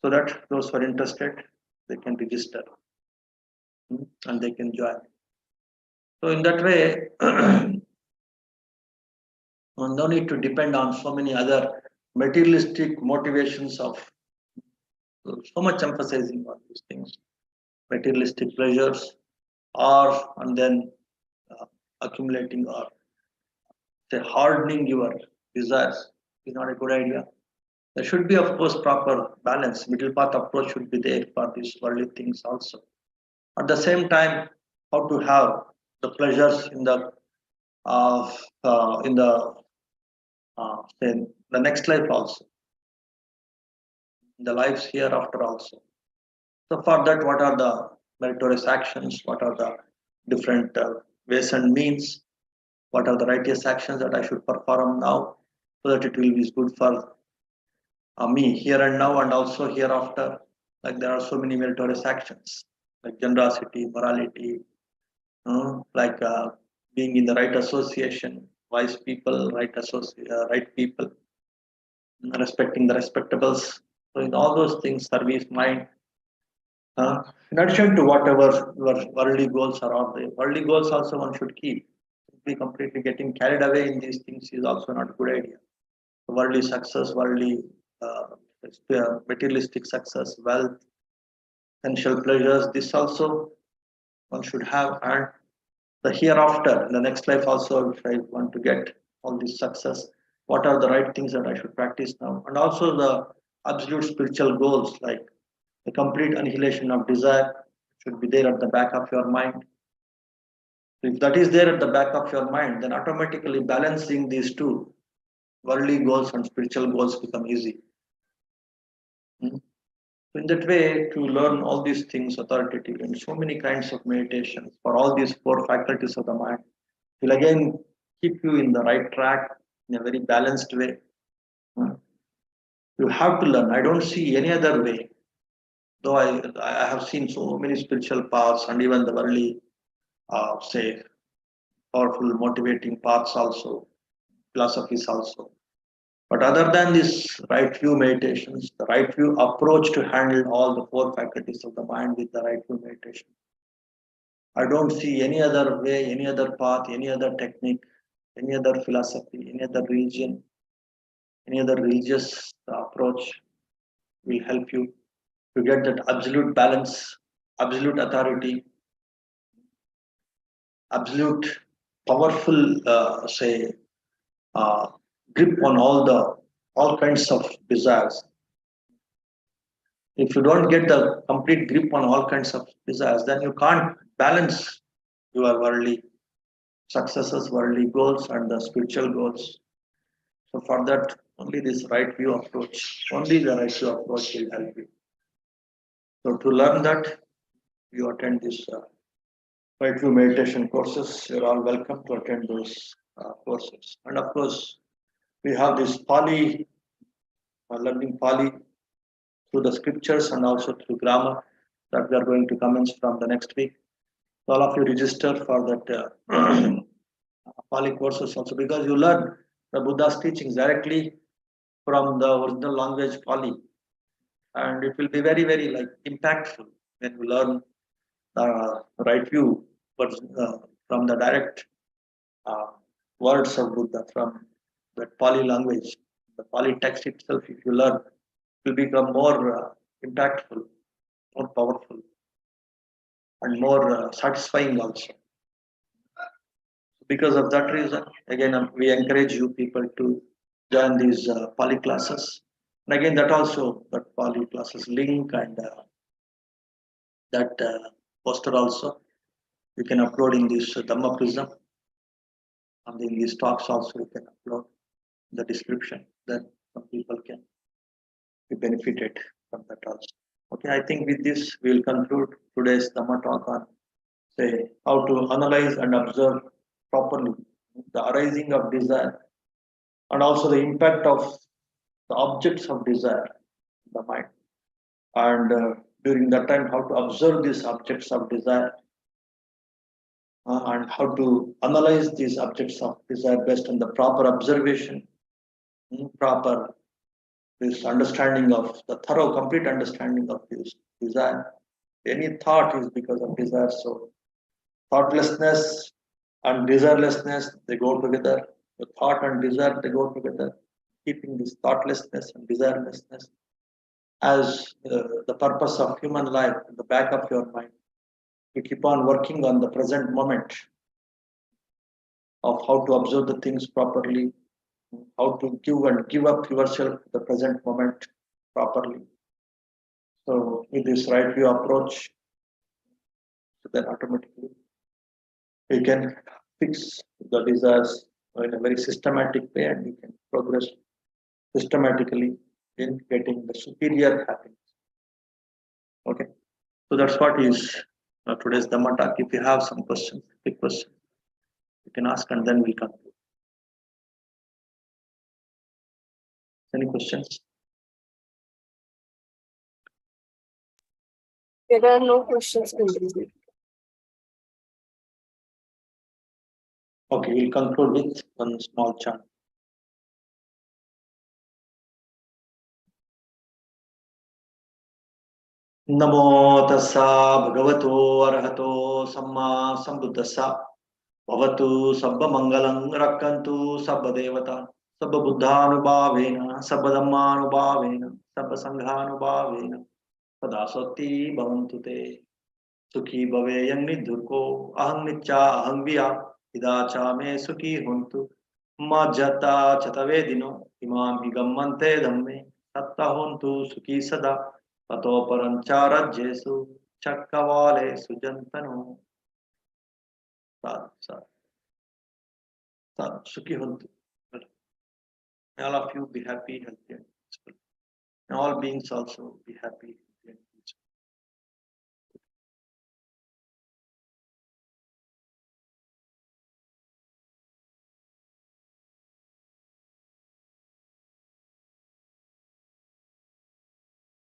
Speaker 1: so that those who are interested, they can register and they can join. So in that way, no need to depend on so many other materialistic motivations of so much emphasizing on these things, materialistic pleasures, or and then accumulating or say hardening your desires is not a good idea. There should be, of course, proper balance. Middle path approach should be there for these worldly things also. At the same time, how to have the pleasures in say, the next life also, the lives hereafter also. So for that, what are the meritorious actions? What are the different ways and means? What are the righteous actions that I should perform now, so that it will be good for me here and now and also hereafter? Like there are so many meritorious actions, like generosity, morality, like being in the right association, wise people, right people, respecting the respectables. So in all those things, service mind. In addition to whatever worldly goals are out there, worldly goals also one should keep. Simply completely getting carried away in these things is also not a good idea. Worldly success, worldly uh, materialistic success, wealth, sensual pleasures, this also one should have. And the hereafter, in the next life also, if I want to get all this success, what are the right things that I should practice now? And also the absolute spiritual goals, like the complete annihilation of desire should be there at the back of your mind. If that is there at the back of your mind, then automatically balancing these two, worldly goals and spiritual goals, become easy. Hmm. So in that way, to learn all these things authoritatively and so many kinds of meditations for all these four faculties of the mind will again keep you in the right track in a very balanced way. Hmm. You have to learn. I don't see any other way. Though I have seen so many spiritual paths and even the worldly, say, powerful motivating paths also, philosophies also. But other than this right view meditations, the right view approach to handle all the four faculties of the mind with the right view meditation, I don't see any other way, any other path, any other technique, any other philosophy, any other religion, any other religious approach will help you to get that absolute balance, absolute authority, absolute powerful, say, uh, grip on all kinds of desires. If you don't get the complete grip on all kinds of desires, then you can't balance your worldly successes, worldly goals, and the spiritual goals. So for that, only this right view approach, only the right view approach will help you. So to learn that, you attend this right view meditation courses. You're all welcome to attend those courses. And of course, we have this Pali, learning Pali through the scriptures and also through grammar that we are going to commence from the next week. So all of you register for that Pali courses also, because you learn the Buddha's teachings directly from the original language Pali, and it will be very, very like impactful when you learn the right view, but from the direct uh, words of Buddha from that Pali language. The Pali text itself, if you learn, will become more impactful, more powerful, and more satisfying also. Because of that reason, again, we encourage you people to join these Pali classes. And again, that Pali classes link and that poster also, you can upload in this Dhamma Prism. And in these talks also, you can upload the description. Then some people can be benefited from that also. Okay, I think with this, we will conclude today's Dhamma talk on, say, how to analyze and observe properly the arising of desire and also the impact of the objects of desire in the mind. And during that time, how to observe these objects of desire and how to analyze these objects of desire based on the proper observation, proper this understanding of the thorough, complete understanding of this desire. Any thought is because of desire. So thoughtlessness and desirelessness, they go together. The thought and desire, they go together. Keeping this thoughtlessness and desirelessness, as the purpose of human life in the back of your mind. You keep on working on the present moment of how to observe the things properly, how to give up yourself to the present moment properly. So with this right view approach, so then automatically you can fix the desires in a very systematic way, and you can progress systematically in getting the superior happiness. Okay, so that's what is today's Dhamma talk. If you have some questions, big questions, you can ask, and then we'll conclude. Any questions?
Speaker 2: There are no questions, Guruji.
Speaker 1: Okay, we'll conclude with one small chant. नमो तस्सा भगवतो अरहतो सम्मा सम्बुद्धस्सा भवतु सर्वमङ्गलं रक्षन्तु सर्वदेवता सर्वबुद्धानुभावेन सर्वधर्मानुभावेन सर्वसङ्घानुभावेन सदा सती भवन्तु ते सुखी भवेयं निर्धुको अहं नित्या अहं विया इदा च मे सुखी होन्तु मज्जता चतवेदिनो इमां हि गम्मन्ते धम्मे सत्ता होन्तु सुखी सदा ततो परञ्चारज्येषु चक्रवालेषु जन्तनो साधु साधु साधु सुखी होन्तु. May all of you be happy, healthy, and peaceful. May all beings also be happy,